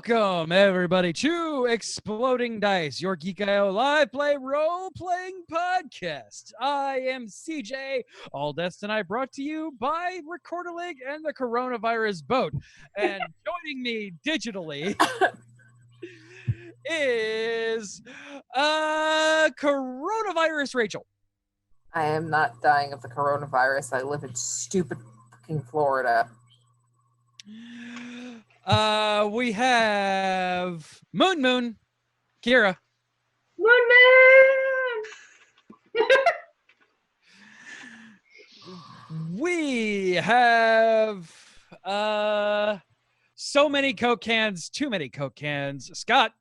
Welcome, everybody, to Exploding Dice, your Geek.io live play role-playing podcast. I am CJ, all deaths tonight brought to you by Recorder League and the Coronavirus Boat. And joining me digitally is Coronavirus Rachel. I am not dying of the coronavirus. I live in stupid fucking Florida. We have Moon, Kira. Moon. We have so many Coke cans, too many Coke cans. Scott.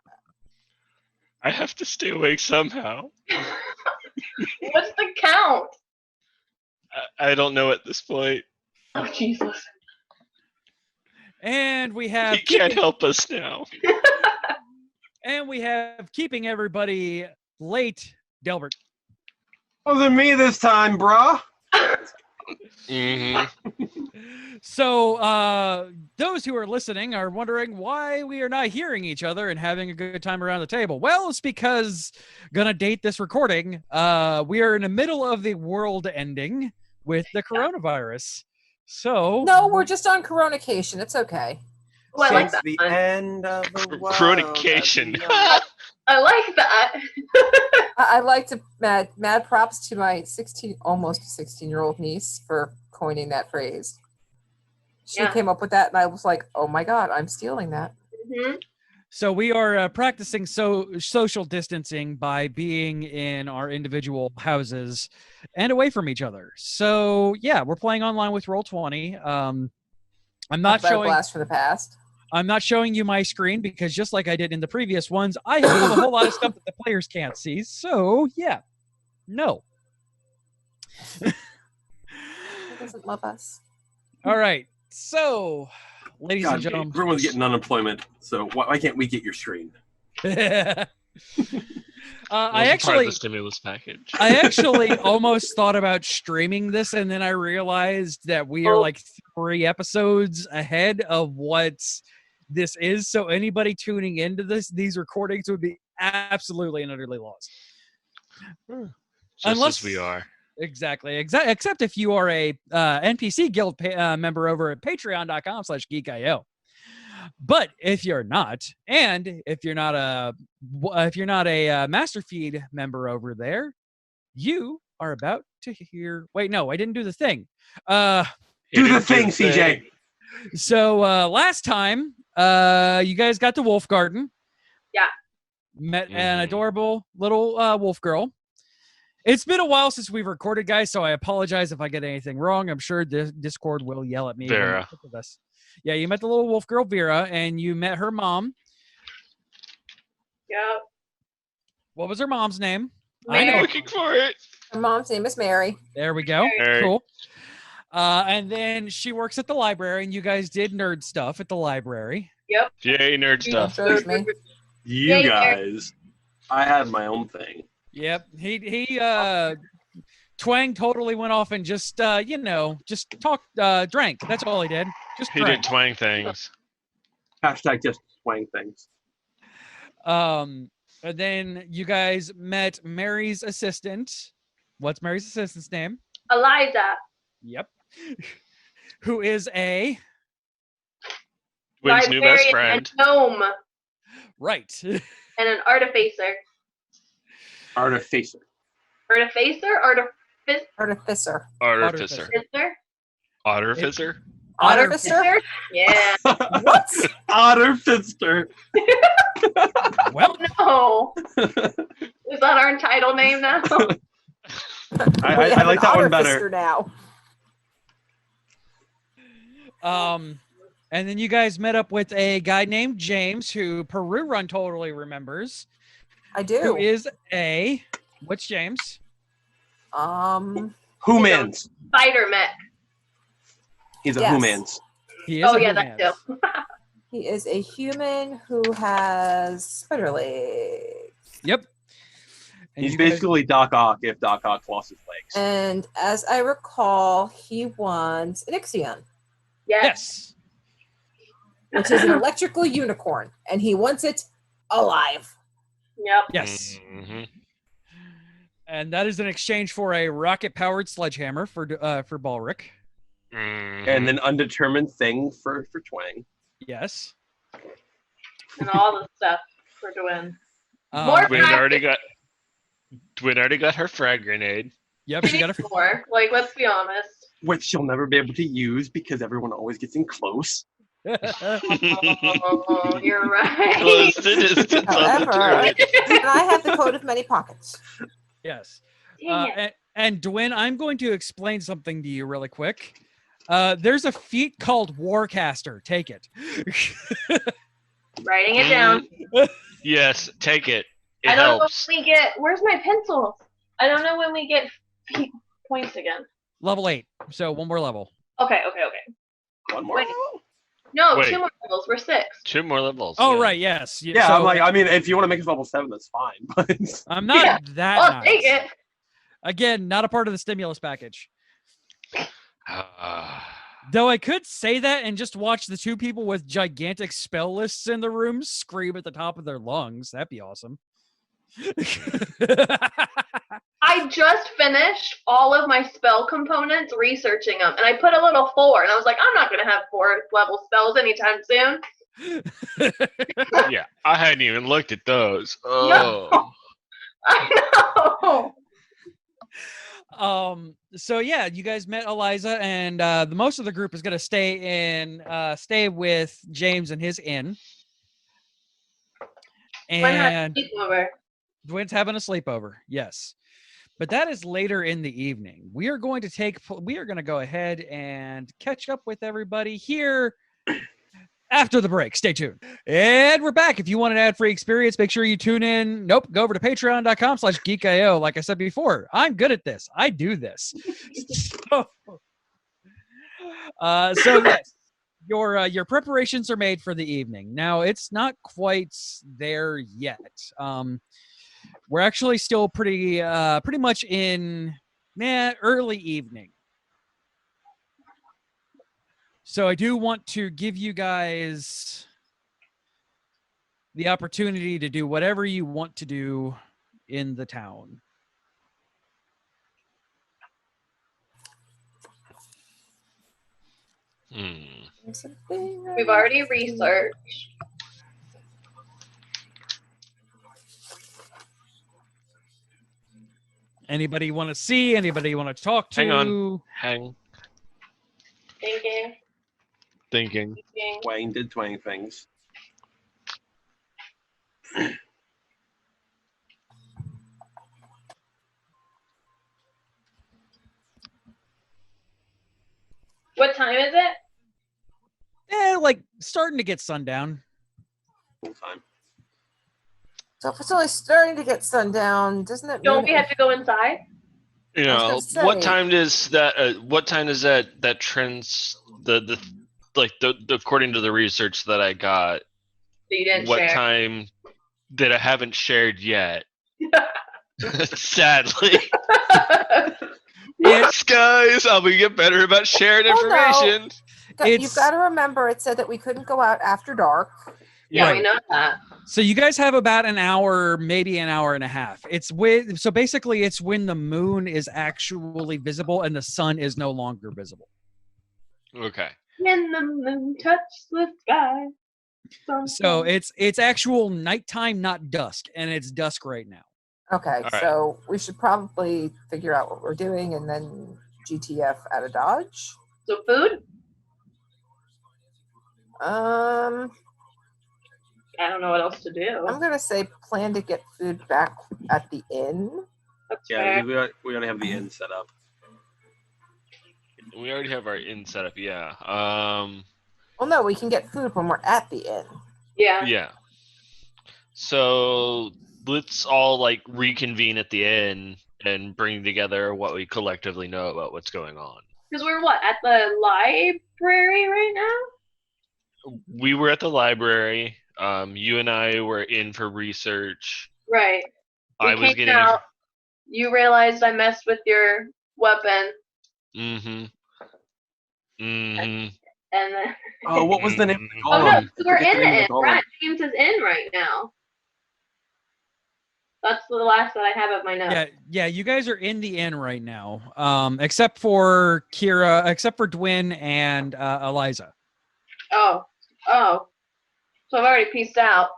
I have to stay awake somehow. What's the count? I don't know at this point. Oh, Jesus. And we have... He can't help us now. And we have keeping everybody late, Delbert. Wasn't me this time, brah. Mm-hmm. So, those who are listening are wondering why we are not hearing each other and having a good time around the table. Well, it's because, gonna date this recording, we are in the middle of the world ending with the coronavirus. So No, we're just on Coronication. It's okay. Oh, I like It's that the one. end of the world. Chronication. I like that. I like to mad props to my almost 16-year-old niece for coining that phrase. She Yeah. came up with that, and I was like, "Oh my god, I'm stealing that." Mm-hmm. So we are practicing social distancing by being in our individual houses and away from each other. So yeah, we're playing online with Roll20. I'm not Better showing. blast from the past. I'm not showing you my screen because just like I did in the previous ones, I have a whole lot of stuff that the players can't see. So yeah, no. Who doesn't love us? All right. So, ladies and God, gentlemen, everyone's getting unemployment, so why can't we get your screen? I Part of actually the stimulus package. I actually almost thought about streaming this, and then I realized that we are like 3 episodes ahead of what this is. So anybody tuning into these recordings would be absolutely and utterly lost. Just Unless as we are. Exactly. Except if you are a NPC Guild member over at patreon.com/geekio. But if you're not, and if you're not a Master Feed member over there, you are about to hear. Wait, no, I didn't do the thing. Do the thing, CJ. So last time, you guys got to Wolf Garden. Yeah. Met an adorable little wolf girl. It's been a while since we've recorded, guys, so I apologize if I get anything wrong. I'm sure Discord will yell at me. Vera. Yeah, you met the little wolf girl, Vera, and you met her mom. Yeah. What was her mom's name? Mary. I know. Looking for it. Her mom's name is Mary. There we go. Mary. Cool. And then she works at the library, and you guys did nerd stuff at the library. Yep. Yay, nerd stuff. Shows me. You Yay, guys. I had my own thing. Yep. Twang totally went off and just talked, drank. That's all he did. Just He drank. did twang things. Hashtag just swang things. And then you guys met Mary's assistant. What's Mary's assistant's name? Eliza. Yep. Who is a Wynn's new best Librarian, friend. A gnome. right. And an artificer. Artificer. Artificer? Artificer. Artificer. Artificer? Artificer? Artificer? Yeah. What? Artificer. Well, No. Is that our title name now? I like that one better. Artificer now. and then you guys met up with a guy named James, who Peru Run totally remembers. I do. Who is a what's James? Humans. Spider mech. He's a Yes. humans. He is. Oh a yeah, humans. that too. He is a human who has spider legs. Yep. And He's you guys- basically Doc Ock if Doc Ock lost his legs. And as I recall, he wants an Ixion. Yes. yes. which is an electrical unicorn, and he wants it alive. Yep. Yes. Mhm. And that is in exchange for a rocket-powered sledgehammer for Balric. Mhm. And an undetermined thing for Twang. Yes. And all the stuff for Dwayne. Um, More Dwin already got her frag grenade. Yep, she got a. More. Like, let's be honest. Which she'll never be able to use because everyone always gets in close. Oh, you're right. Close the distance on the However, turret. and I have the coat of many pockets. Yes. Dang it. And Dwayne, I'm going to explain something to you really quick. There's a feat called Warcaster. Take it. Writing it down. Yes, take it. It I don't helps. know when we get. Where's my pencil? I don't know when we get points again. Level 8. So one more level. Okay. One more. Wait. No, Wait. 2 more levels. We're 6. 2 more levels. Oh, yeah. right. Yes. Yeah, So I'm like, I mean, if you want to make us level 7, that's fine. But I'm not Yeah. that I'll nice. take it. Again, not a part of the stimulus package. Ah. Though I could say that and just watch the two people with gigantic spell lists in the room scream at the top of their lungs. That'd be awesome. I just finished all of my spell components researching them, and I put a little 4, and I was like, I'm not going to have 4 level spells anytime soon. Yeah, I hadn't even looked at those. Oh. No. I know. So yeah, you guys met Eliza, and the most of the group is gonna stay with James and his inn. When had And sleepover? Dwayne's having a sleepover, yes. But that is later in the evening. We are going to go ahead and catch up with everybody here after the break. Stay tuned. And we're back. If you want an ad-free experience, make sure you tune in. Nope, go over to patreon.com/geekio. Like I said before, I'm good at this. I do this. So yes, your preparations are made for the evening. Now, it's not quite there yet. We're actually still pretty much in early evening. So I do want to give you guys the opportunity to do whatever you want to do in the town. We've already researched. Anybody you want to see? Anybody you want to talk to? Hang on. Thinking. Twang did Twang things. What time is it? Like starting to get sundown. Full time. So if it's only starting to get sundown, doesn't it Don't mean we have to go inside? You I know, was gonna what say- time does that? What time is that trends? The according to the research that I got, That you didn't what share. time that I haven't shared yet? Sadly, whoops, guys, I'll be get better about sharing Well, no. information. You've It's- got to remember it said that we couldn't go out after dark. Yeah, Right. we know that. So you guys have about an hour, maybe an hour and a half. So basically it's when the moon is actually visible and the sun is no longer visible. Okay. When the moon touched the sky. So it's actual nighttime, not dusk, and it's dusk right now. Okay, right. so we should probably figure out what we're doing and then GTF out of Dodge. So food? I don't know what else to do. I'm gonna say plan to get food back at the inn. That's Yeah, fair. we already have the inn set up. We already have our inn set up. Yeah. Well, no, we can get food when we're at the inn. Yeah. Yeah. So let's all like reconvene at the inn and bring together what we collectively know about what's going on. Because we're what? At the library right now? We were at the library. You and I were in for research. Right. I We was came getting. out. You realized I messed with your weapon. Mm-hmm. Mm-hmm. And then Oh, what was the name of the oh no, golem? we're Forget in the name the of inn. golem. Right, James is in right now. That's the last that I have of my notes. Yeah, you guys are in the inn right now. Except for Kira, except for Dwin and Eliza. Oh. So I've already pieced out.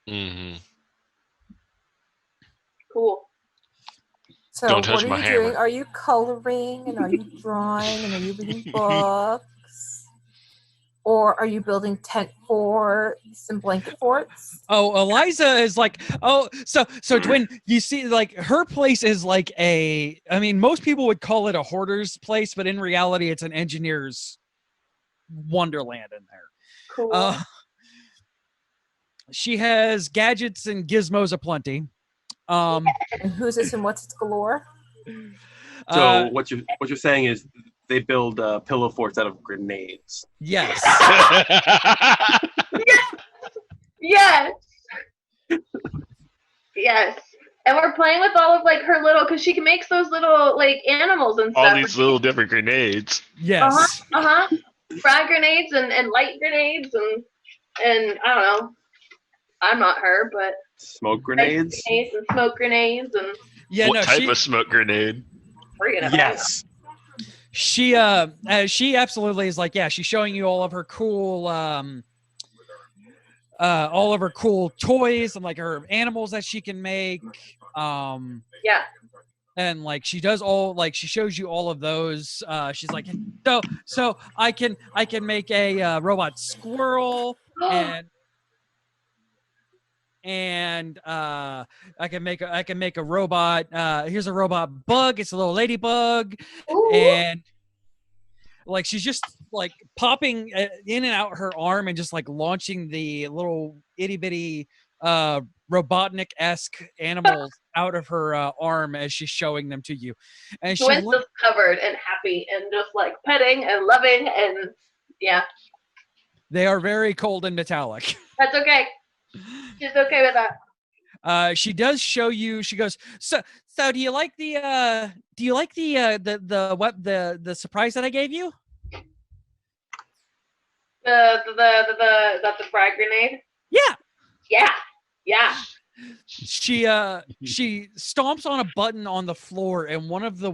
Mm-hmm. Cool. So Don't touch what are my you hammer. doing? Are you coloring and are you drawing and are you reading books? Or are you building tent forts and blanket forts? Oh, Eliza is like, oh, so Dwin, you see, like her place is like I mean, most people would call it a hoarder's place, but in reality, it's an engineer's wonderland in there. Cool. She has gadgets and gizmos aplenty. And who's this and what's its galore? So what you're saying is they build pillow forts out of grenades. Yes. Yes. Yes. And we're playing with all of like her little, because she makes those little like animals and stuff. All these little different grenades. Yes. Frag grenades and light grenades and I don't know. I'm not her, but Smoke grenades? grenades and smoke grenades and Yeah. What No. type of smoke grenade? forget about Yes. She absolutely is like, yeah. She's showing you all of her cool toys and like her animals that she can make. Yeah. And like she does she shows you all of those. She's like, so I can make a robot squirrel and I can make a robot. Here's a robot bug. It's a little ladybug. Ooh. And like she's just like popping in and out her arm and just like launching the little itty bitty Robotnik-esque animals out of her arm as she's showing them to you. And Gwen's just covered and happy and just like petting and loving and yeah. They are very cold and metallic. That's okay. She's okay with that. She does show you. She goes, so do you like the surprise that I gave you? The frag grenade. Yeah. Yeah. She stomps on a button on the floor and one of the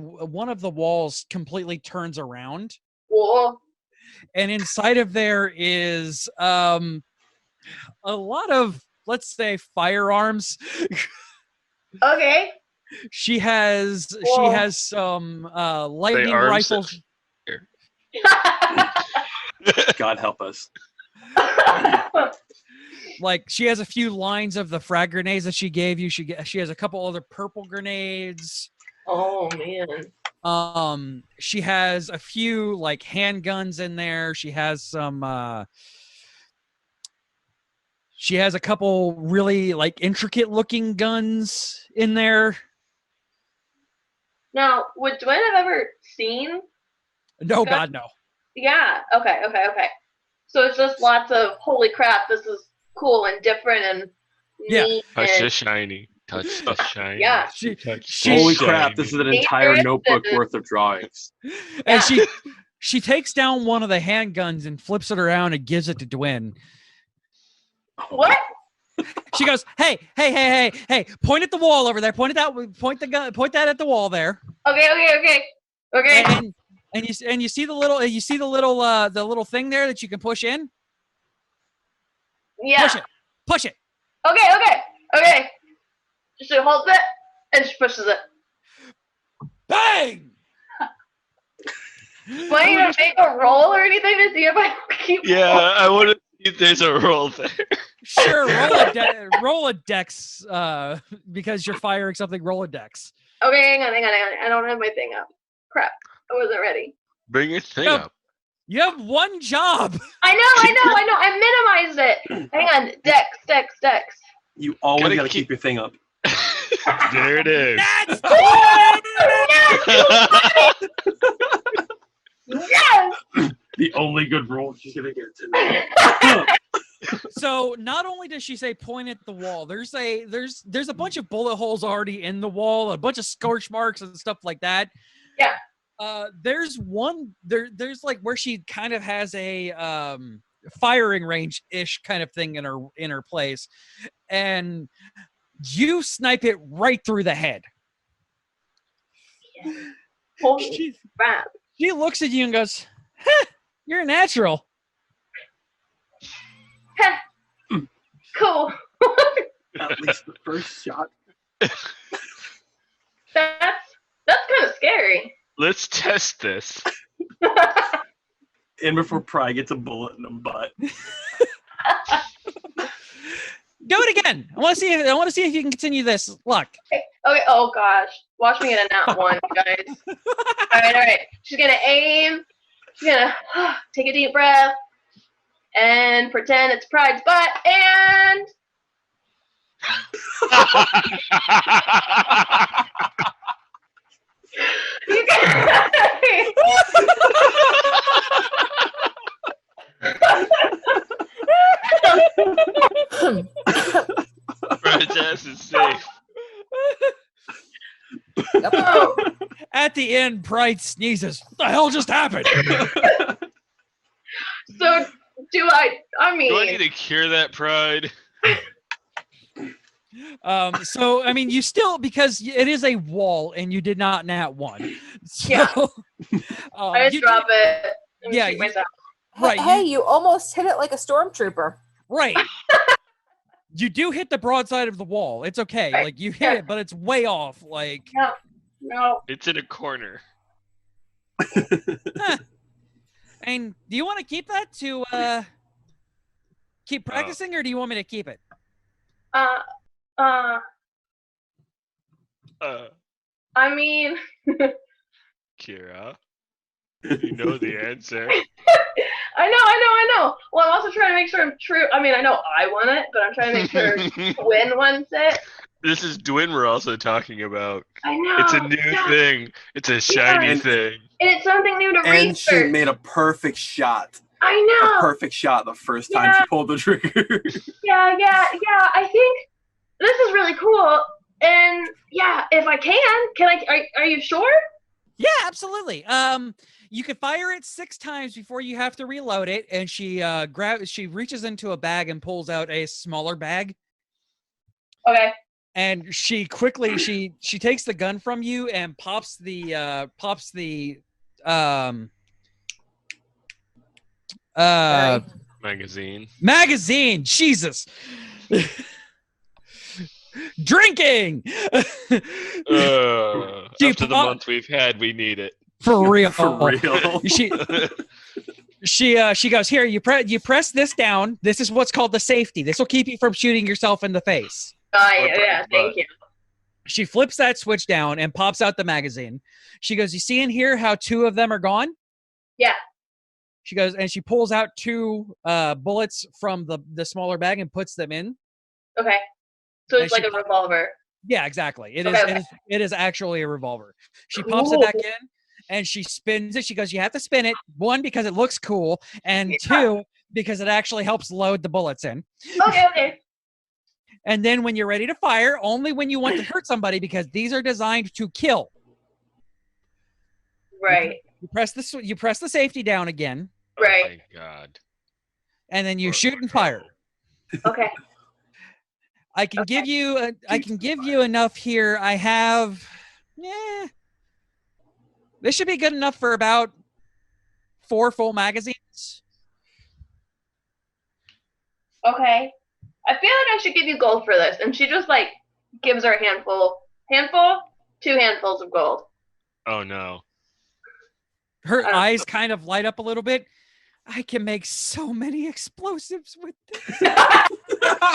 walls completely turns around. Whoa. And inside of there is a lot of, let's say, firearms. Okay. She has some lightning rifles. God help us. Like she has a few lines of the frag grenades that she gave you. She has a couple other purple grenades. Oh man. She has a few like handguns in there. She has some she has a couple really like intricate looking guns in there. Now, would Dwayne have ever seen? No, God, no. Yeah. Okay. So it's just lots of holy crap. This is cool and different and neat. Touch and, the shiny. Touch the shiny. Yeah. Holy crap, this is an entire Dangerous notebook and- worth of drawings. And she takes down one of the handguns and flips it around and gives it to Dwayne. What? She goes, hey, point at the wall over there. Point that at the wall there. Okay. And you see the little the little thing there that you can push in? Yeah. Push it. Okay. She holds it and she pushes it. Bang! Want you to make a roll or anything to see if I keep Yeah, I want to see if there's a roll there. Sure, roll a dex because you're firing something. Roll a dex. Okay, hang on. I don't have my thing up. Crap. I wasn't ready. Bring your thing Yep. up. You have one job. I know. I minimized it. Hang on. Dex. You always Gotta gotta keep- keep your thing up. There it is. That's Yes! The only good roll she's gonna get tonight. So not only does she say point at the wall, there's a bunch of bullet holes already in the wall, a bunch of scorch marks and stuff like that. Yeah. There's one there's like where she kind of has a firing range ish kind of thing in her place, and you snipe it right through the head. Yeah. Holy She, crap. she looks at you and goes, "Huh, you're a natural." Heh. Cool. At least the first shot. That's kind of scary. Let's test this. And before Pry gets a bullet in the butt. Do it again. I want to see if you can continue this luck. Okay. Oh gosh. Watch me get a nat 1, guys. All right. She's gonna aim. She's gonna take a deep breath and pretend it's Pride's butt. And you guys. Pride's ass is safe. Oh, At the end, Pride sneezes. What the hell just happened? so do I mean, Do I need to cure that, Pride? So I mean, you still, because it is a wall and you did not nat 1. So, Yeah. I just you drop it and yeah, shoot you- myself. Right, Hey, you almost hit it like a stormtrooper. right. You do hit the broadside of the wall. It's okay. Right. Like you hit it, but it's way off. Like, No. It's in a corner. and do you want to keep that to keep practicing, or do you want me to keep it? Uh, I mean, Kira, you know the answer. I know. Well, I'm also trying to make sure I'm true. I mean, I know I want it, but I'm trying to make sure Gwyn wants it. This is Dwin we're also talking about. I know. It's a new thing. It's a shiny Yeah. thing. And it's something new to And she research. made a perfect shot. I A know. perfect shot the first time Yeah. she pulled the trigger. Yeah. I think this is really cool. And yeah, if I can I? Are you sure? Yeah, absolutely. You can fire it 6 times before you have to reload it, and she reaches into a bag and pulls out a smaller bag, Okay. and she quickly she takes the gun from you and pops the Right. Magazine. magazine. Jesus. Drinking. She After the pop- month we've had, we need it. For real. For real. She goes, here, you press this down. This is what's called the safety. This will keep you from shooting yourself in the face. Yeah. Thank you. She flips that switch down and pops out the magazine. She goes, you see in here how 2 of them are gone? Yeah. She goes, and she pulls out 2 bullets from the smaller bag and puts them in. Okay. So it's And like she- a revolver. Yeah, exactly. Okay. It is actually a revolver. She pops it back in and she spins it. She goes, you have to spin it. 1, because it looks cool, and 2, because it actually helps load the bullets in. Okay. And then when you're ready to fire, only when you want to hurt somebody, because these are designed to kill. Right. You press the safety down again, Right. Oh my God. and then you shoot and fire. Okay. I can give you enough here. I have, this should be good enough for about 4 full magazines. Okay. I feel like I should give you gold for this. And she just like gives her a handful, 2 handfuls of gold. Oh no. Her don't eyes kind of light up a little bit. I can make so many explosives with this.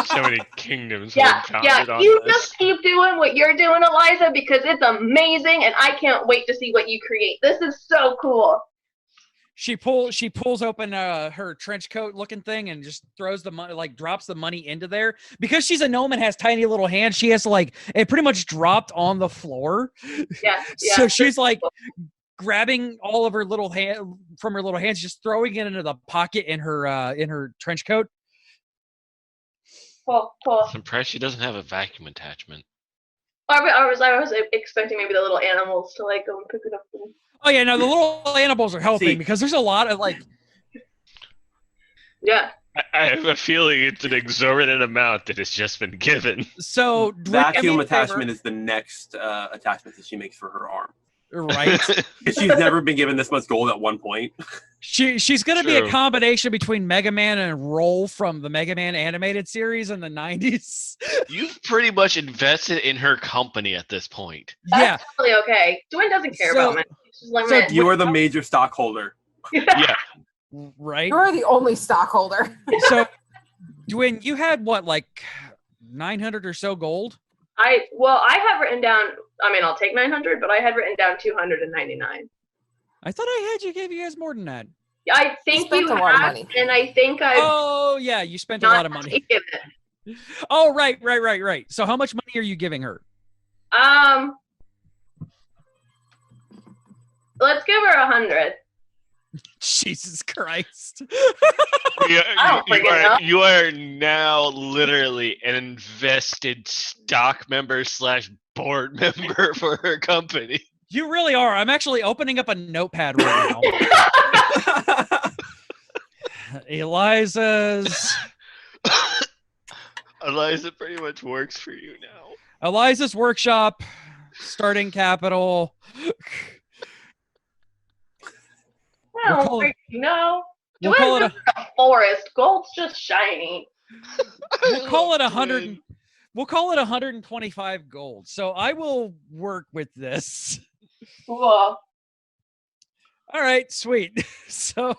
So many kingdoms Yeah, have been founded on you this. just keep doing what you're doing, Eliza, because it's amazing, and I can't wait to see what you create. This is so cool. She pulls open her trench coat looking thing and just throws the money, like drops the money into there. Because she's a gnome and has tiny little hands, she has like, it pretty much dropped on the floor. Yeah. So she's like grabbing all of her little hand from her little hands, just throwing it into the pocket in her trench coat. Cool. I'm surprised she doesn't have a vacuum attachment. I was expecting maybe the little animals to like go and pick it up. Oh yeah, no, the little animals are helping See. because there's a lot of like. Yeah. I have a feeling it's an exorbitant amount that has just been given. So Dwight, Vacuum do me a favor. attachment is the next attachment that she makes for her arm. Right? 'Cause she's never been given this much gold at one point. She's gonna be a True. combination between Mega Man and Roll from the Mega Man animated series in the 90s. You've pretty much invested in her company at this point. Yeah. That's totally okay. Dwayne doesn't care about me. He's just like, so man. You are the major stockholder. Yeah. Right. You're the only stockholder. So, Dwayne, you had what, like 900 or so gold? I have written down. I mean, I'll take 900, but I had written down 299. I thought I gave you guys more than that. I think spent you a lot of have, money. and I think I've Oh yeah, you spent a not lot of money. taken it. Oh right. So how much money are you giving her? Let's give her 100. Jesus Christ. You are now literally an invested stock member / board member for her company. You really are. I'm actually opening up a notepad right now. Eliza's Eliza pretty much works for you now. Eliza's workshop, starting capital. We'll call it- No. We'll call it Dwayne's a forest. Gold's just shiny. We'll call it 100. We'll call it 125 gold. So I will work with this. Cool. All right, sweet. So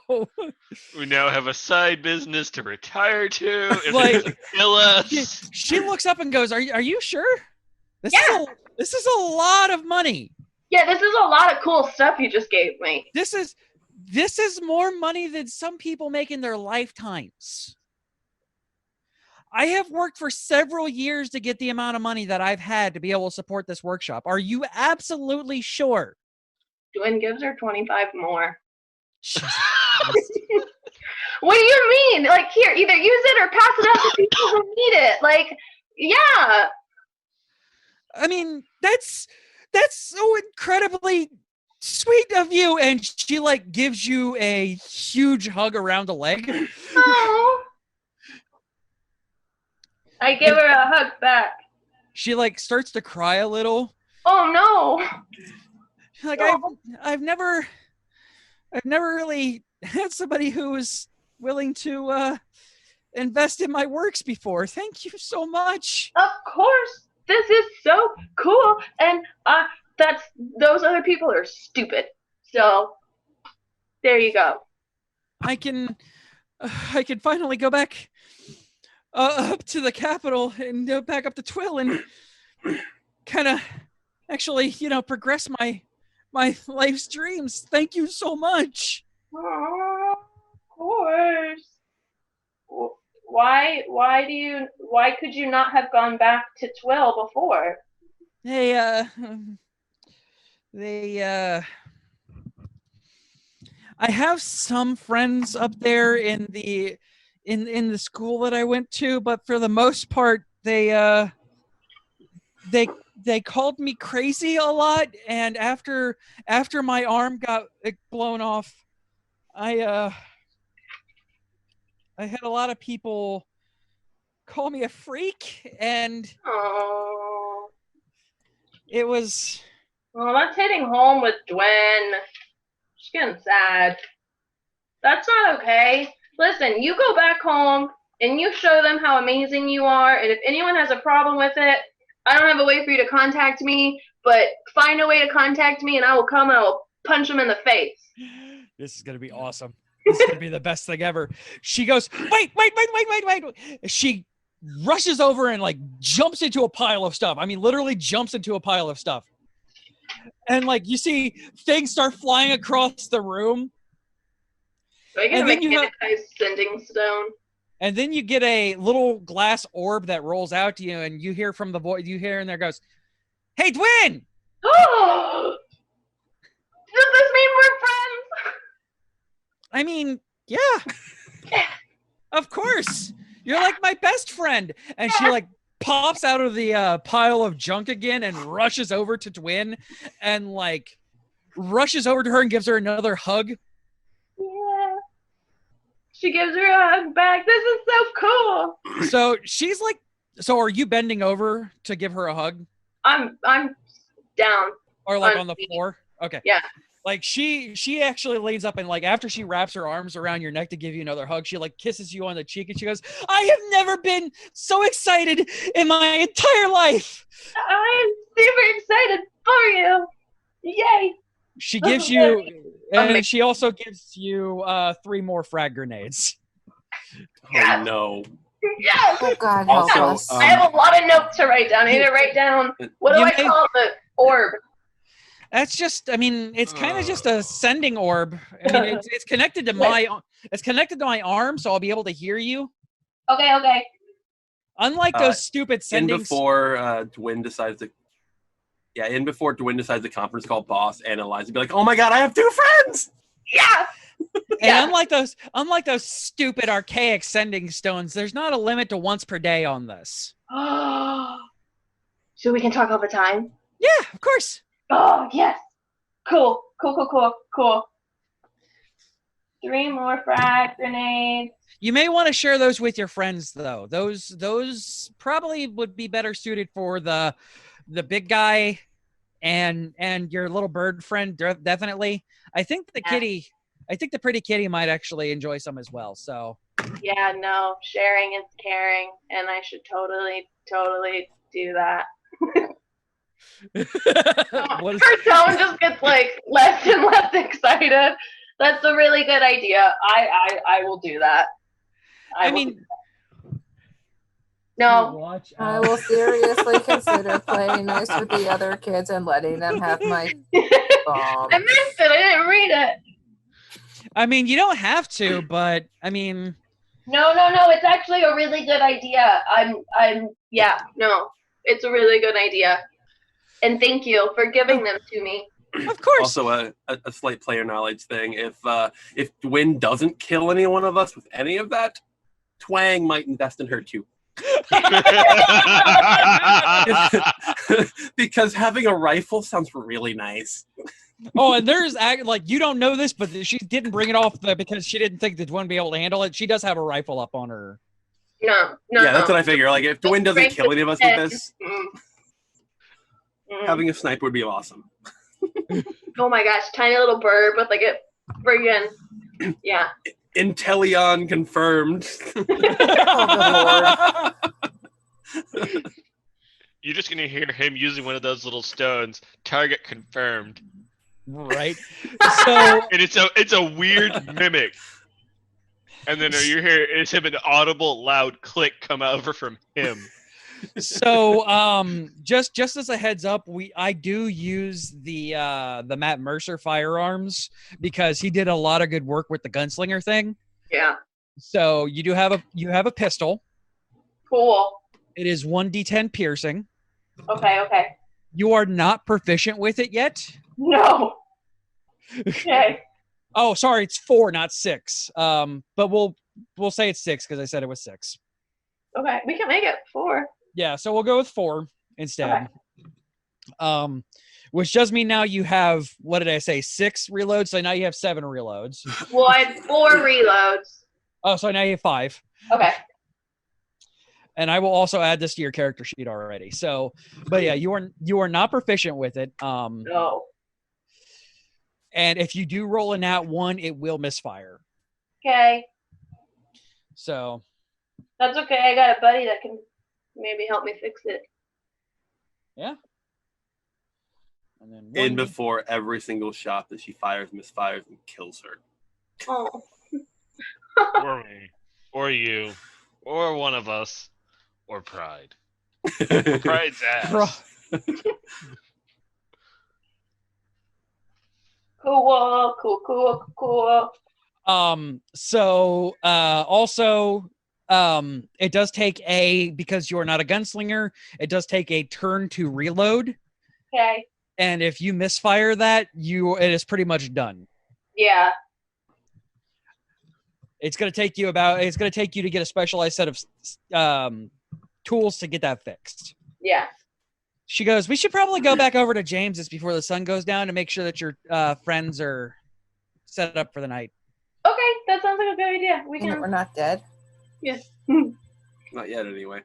We now have a side business to retire to. If Like, there's a kill us. she looks up and goes, "Are you sure? This Yeah. this is a lot of money. Yeah, this is a lot of cool stuff you just gave me. This is more money than some people make in their lifetimes. I have worked for several years to get the amount of money that I've had to be able to support this workshop. Are you absolutely sure?" Dwayne gives her 25 more. Jesus Christ. What do you mean? Like, here, either use it or pass it out to people who need it. Like, yeah. I mean, that's so incredibly sweet of you. And she like gives you a huge hug around the leg. Oh. I give her a hug back. She like starts to cry a little. Oh no. Like No. I've never really had somebody who was willing to invest in my works before. Thank you so much. Of course. This is so cool. And those other people are stupid. So there you go. I can finally go back up to the capital and back up to Twill and kind of actually, progress my life's dreams. Thank you so much. Oh, of course. Why could you not have gone back to Twill before? I have some friends up there in the school that I went to, but for the most part, they called me crazy a lot. And after my arm got blown off, I had a lot of people call me a freak, and Oh. it was. Well, that's hitting home with Gwen. She's getting sad. That's not okay. Listen, you go back home and you show them how amazing you are, and if anyone has a problem with it, I don't have a way for you to contact me, but find a way to contact me and I will come and I will punch them in the face. This is going to be awesome. This is going to be the best thing ever. She goes, wait. She rushes over and like jumps into a pile of stuff. I mean, literally jumps into a pile of stuff. And like, you see things start flying across the room. Do I get a And then you mechanized sending stone? And then you get a little glass orb that rolls out to you, and you hear from the voice, you hear in there goes, "Hey, Twin!" Oh! Does this mean we're friends? I mean, yeah. Of course. You're like my best friend. And she like pops out of the pile of junk again and rushes over to Twin and like rushes over to her and gives her another hug. Yeah. She gives her a hug back. This is so cool. So she's like, so are you bending over to give her a hug? I'm down. Or like On on the me. floor? Okay. Yeah. Like she actually leans up and like after she wraps her arms around your neck to give you another hug, she like kisses you on the cheek and she goes, I have never been so excited in my entire life. I'm super excited for you. Yay. She gives you, and she also gives you 3 more frag grenades. Oh no. Yes. Oh God, help Also, us. I have a lot of notes to write down. I need to write down, what do You I may- call the orb? That's just, I mean, it's kind of just a sending orb. I mean, it's connected to my arm, so I'll be able to hear you. Okay. Unlike those stupid In sendings. before Dwin decides to conference call boss analyze and be like, oh my God, I have 2 friends. Yeah. And unlike those stupid archaic sending stones, there's not a limit to once per day on this. So we can talk all the time? Yeah, of course. Oh, yes. Cool. 3 more frag grenades. You may want to share those with your friends, though. Those probably would be better suited for the big guy and your little bird friend. Definitely. I think the pretty kitty might actually enjoy some as well. So. Yeah, no, sharing is caring, and I should totally do that. Her tone just gets like less and less excited. That's a really good idea. I will do that. No. I will seriously consider playing nice with the other kids and letting them have my bomb. I missed it. I didn't read it. I mean, you don't have to, but I mean. No. It's actually a really good idea. It's a really good idea. And thank you for giving them to me. Of course. Also, a slight player knowledge thing. If Dwin doesn't kill any one of us with any of that, Twang might invest in her too. Because having a rifle sounds really nice. Oh, and there's like you don't know this, but she didn't bring it off because she didn't think that Dwin would be able to handle it. She does have a rifle up on her. No. Yeah, that's what I figure. Like if Dwin doesn't kill any of us with this, having a sniper would be awesome. Oh my gosh, tiny little bird with like a friggin' yeah. Intellion confirmed. Oh, You're just gonna hear him using one of those little stones. Target confirmed. Right. So And it's a weird mimic. And then you hear it's him an audible loud click come over from him. So just as a heads up, I do use the Matt Mercer firearms because he did a lot of good work with the gunslinger thing. Yeah. So you have a pistol. Cool. It is 1d10 piercing. Okay. You are not proficient with it yet. No. Okay. Oh, sorry, it's 4, not 6. But we'll say it's 6 because I said it was 6. Okay, we can make it 4. Yeah, so we'll go with 4 instead. Okay. Which does mean now you have, what did I say, 6 reloads? So now you have 7 reloads. Well, I had 4 reloads. Oh, so now you have 5. Okay. And I will also add this to your character sheet already. So, but yeah, you are not proficient with it. No. And if you do roll a nat 1, it will misfire. Okay. So. That's okay. I got a buddy that can maybe help me fix it. Yeah. And then In before every single shot that she fires misfires and kills her. Oh. Or me. Or you. Or one of us. Or Pride. Pride's ass. Cool. So also it does take because you're not a gunslinger, it does take a turn to reload. Okay. And if you misfire that, it is pretty much done. Yeah. It's going to take you to get a specialized set of tools to get that fixed. Yeah. She goes, we should probably go back over to James's before the sun goes down to make sure that your friends are set up for the night. Okay, that sounds like a good idea. We And that can. we're not dead. Yeah. Not yet, anyway.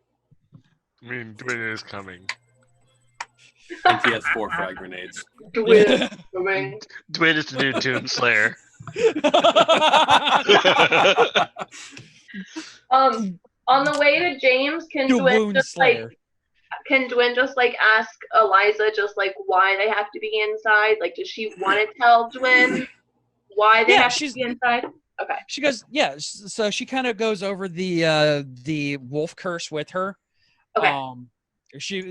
I mean, Dwayne is coming. And he has 4 frag grenades. Dwayne is coming. Dwayne is the new Doomslayer. On the way to James, can The Dwayne wound just slayer. ask Eliza just like why they have to be inside? Like, does she want to tell Dwayne why they have to be inside? Okay. She goes, yeah. So she kind of goes over the wolf curse with her. Okay.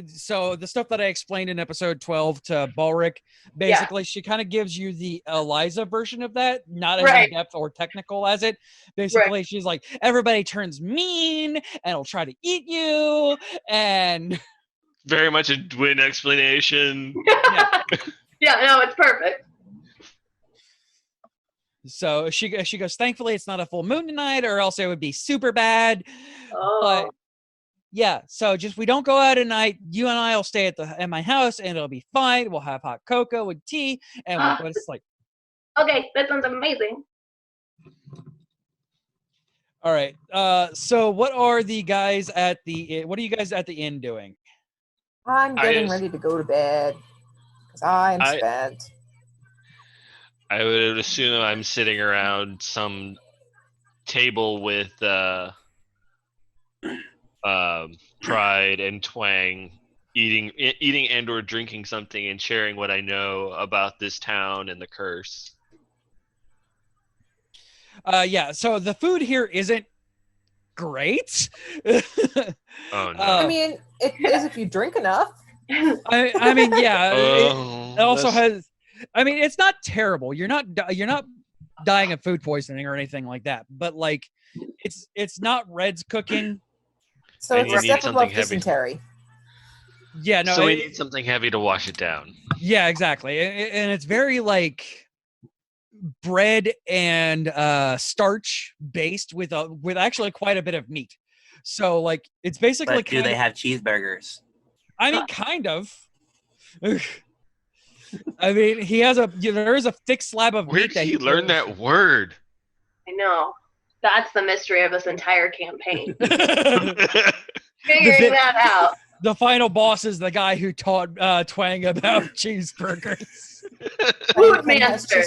So the stuff that I explained in episode 12 to Balric, basically she kind of gives you the Eliza version of that, not as in depth or technical as it. Basically, she's like, everybody turns mean and will try to eat you, and Very much a Dwayne explanation. Yeah, no, it's perfect. So she goes, thankfully it's not a full moon tonight, or else it would be super bad. Oh. But yeah, so just we don't go out at night. You and I will stay at my house, and it'll be fine. We'll have hot cocoa with tea, and we'll go to sleep. Okay, that sounds amazing. All right. So what are you guys at the inn doing? I'm getting ready to go to bed because I'm spent. I would assume I'm sitting around some table with Pride and Twang, eating and or drinking something and sharing what I know about this town and the curse. Yeah. So the food here isn't great. Oh no. I mean, it is if you drink enough. I mean, yeah. It also that's- has. I mean, it's not terrible. You're not dying of food poisoning or anything like that. But like, it's not Red's cooking. So And it's you a need step something above heavy. dysentery. Yeah. No. So we need something heavy to wash it down. Yeah. Exactly. And it's very like bread and starch based with actually quite a bit of meat. So like, it's basically. But do they have cheeseburgers? I mean, kind of. I mean, there is a thick slab of Where meat did that he learn that word? I know. That's the mystery of this entire campaign. the Figuring that out. The final boss is the guy who taught Twang about cheeseburgers. Food Twang has master.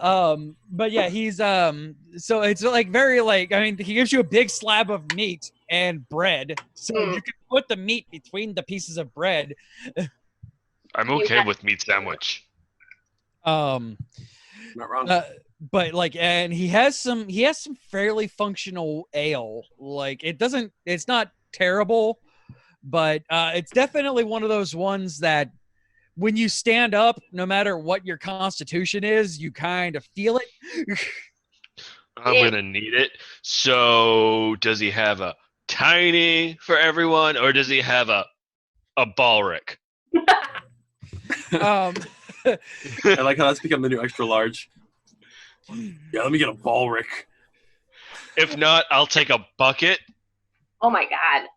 cheeseburger? But yeah, he's so it's like very like, I mean, he gives you a big slab of meat and bread, so you can put the meat between the pieces of bread. I'm okay with meat sandwich. Not wrong. But like, and he has some fairly functional ale. Like, it's not terrible, but it's definitely one of those ones that when you stand up, no matter what your constitution is, you kind of feel it. I'm gonna need it. So does he have a tiny for everyone, or does he have a Balric? I like how that's become the new extra large. Yeah, let me get a Balric. If not, I'll take a bucket. Oh my god.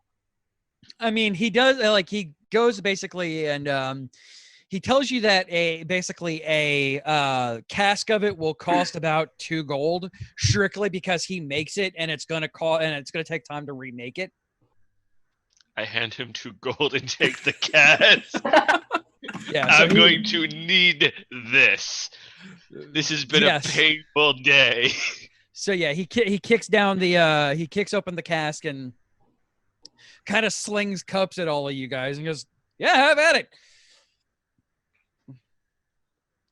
I mean, he does he goes basically and he tells you that a cask of it will cost about 2 gold, strictly because he makes it and it's gonna take time to remake it. I hand him 2 gold and take the cat. Yeah, so I'm going to need this. This has been a painful day. So yeah, he kicks open the cask and kind of slings cups at all of you guys and goes, "Yeah, have at it."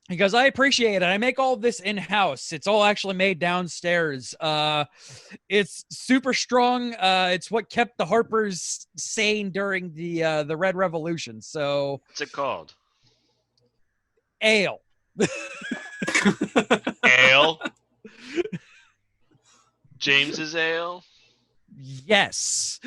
He goes, "I appreciate it. I make all of this in-house. It's all actually made downstairs. It's super strong. It's what kept the Harpers sane during the Red Revolution. So What's it called? Ale." Ale? James's ale? Yes.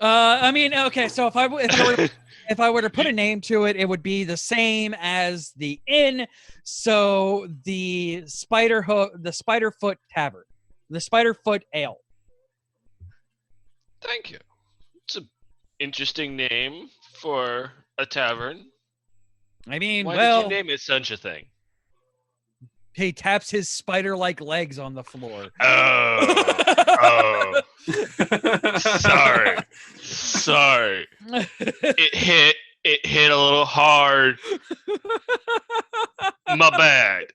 I mean, okay, so if I were to put a name to it, it would be the same as the inn. So the Spiderfoot Tavern, the Spiderfoot Ale. Thank you. It's an interesting name for a tavern. I mean, Why did you well, name it such a thing? he taps his spider-like legs on the floor. Oh, sorry. It hit a little hard. My bad.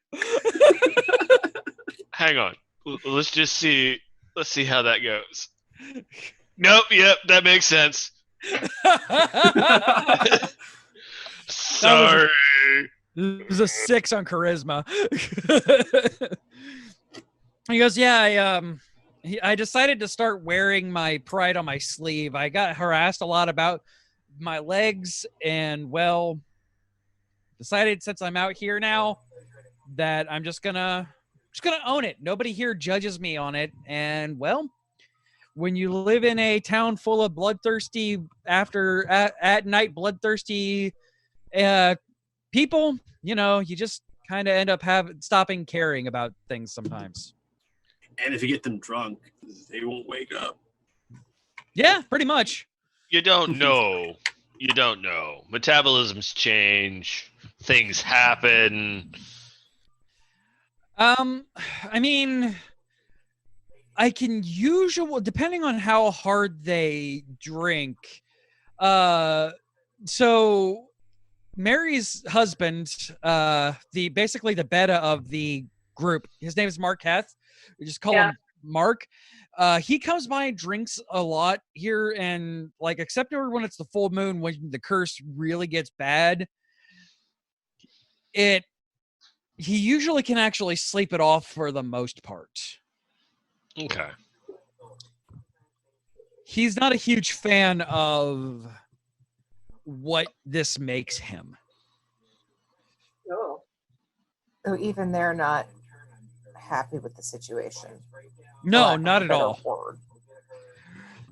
Hang on. Let's just see. Let's see how that goes. Nope. Yep. That makes sense. Sorry. It was a 6 on charisma. He goes, yeah, I decided to start wearing my pride on my sleeve. I got harassed a lot about my legs, and well, decided since I'm out here now that I'm just gonna own it. Nobody here judges me on it, and well, when you live in a town full of bloodthirsty at night bloodthirsty people, you just kind of end up stopping caring about things sometimes. And if you get them drunk, they won't wake up. Yeah, pretty much. You don't know. You don't know. Metabolisms change. Things happen. I mean, I can depending on how hard they drink. So Mary's husband, basically the beta of the group, his name is Marquette. We just call him Mark. He comes by and drinks a lot here, and except for when it's the full moon, when the curse really gets bad, he usually can actually sleep it off for the most part. Okay. He's not a huge fan of what this makes him. Oh. So even they're not happy with the situation. No, not at all. Word.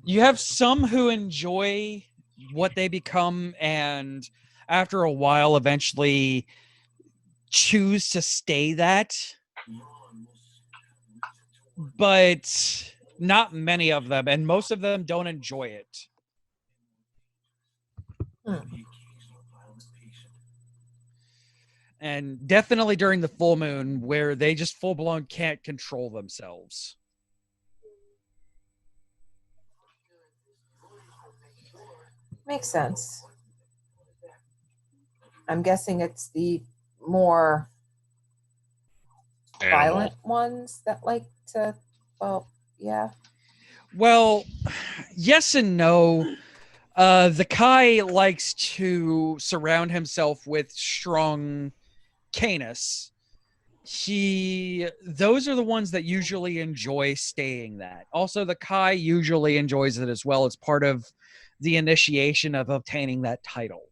You have some who enjoy what they become, and after a while eventually choose to stay that, but not many of them, and most of them don't enjoy it. And definitely during the full moon, where they just full-blown can't control themselves. Makes sense. I'm guessing it's the more violent ones that like to, yeah. Well, yes and no. The Kai likes to surround himself with strong Canis. Those are the ones that usually enjoy staying that. Also, the Kai usually enjoys it as well. It's part of the initiation of obtaining that title.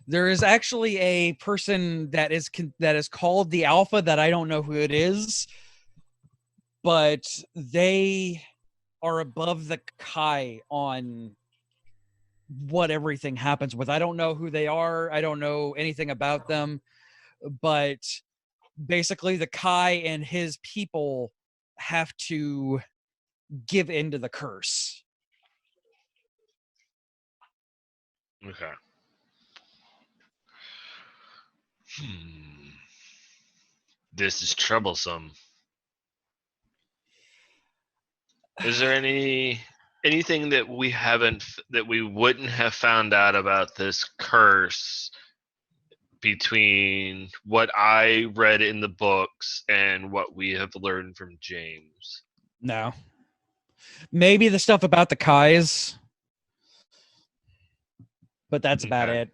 There is actually a person that is called the Alpha that I don't know who it is, but they are above the Kai on what everything happens with. I don't know who they are. I don't know anything about them, but basically the Kai and his people have to give into the curse. Okay. This is troublesome. Is there anything that we wouldn't have found out about this curse between what I read in the books and what we have learned from James? No. Maybe the stuff about the Kais, but that's about it.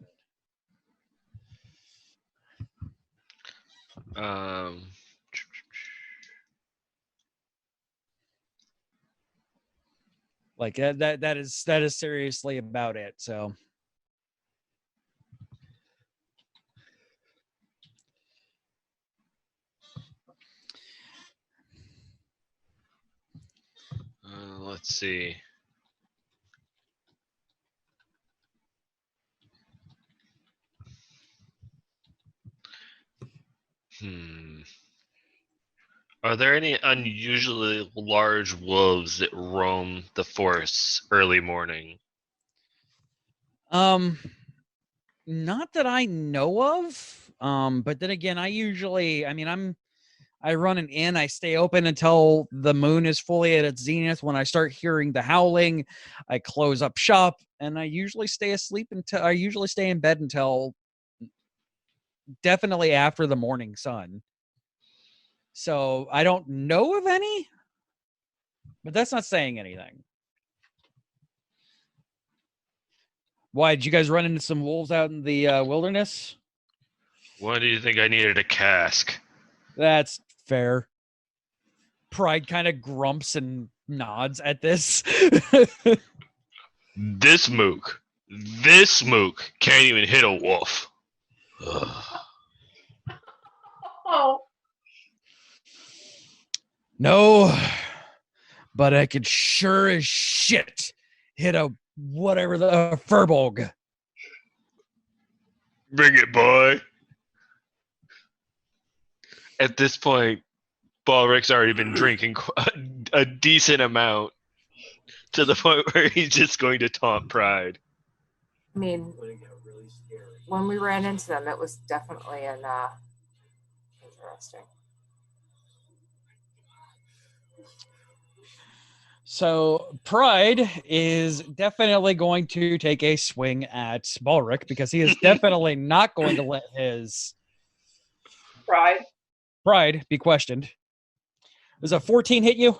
Like that is seriously about it. So let's see. Are there any unusually large wolves that roam the forests early morning? Not that I know of. But then again, I run an inn. I stay open until the moon is fully at its zenith. When I start hearing the howling, I close up shop, and I usually stay in bed until definitely after the morning sun. So I don't know of any, but that's not saying anything. Why did you guys run into some wolves out in the wilderness? Why do you think I needed a cask? That's fair. Pride kind of grumps and nods at this. This mook can't even hit a wolf. Ugh. Oh. No, but I could sure as shit hit a whatever the furbolg. Bring it, boy. At this point, Balric's already been drinking a decent amount to the point where he's just going to taunt Pride. I mean, when we ran into them, it was definitely interesting. So Pride is definitely going to take a swing at Balric because he is definitely not going to let his pride be questioned. Does a 14 hit you?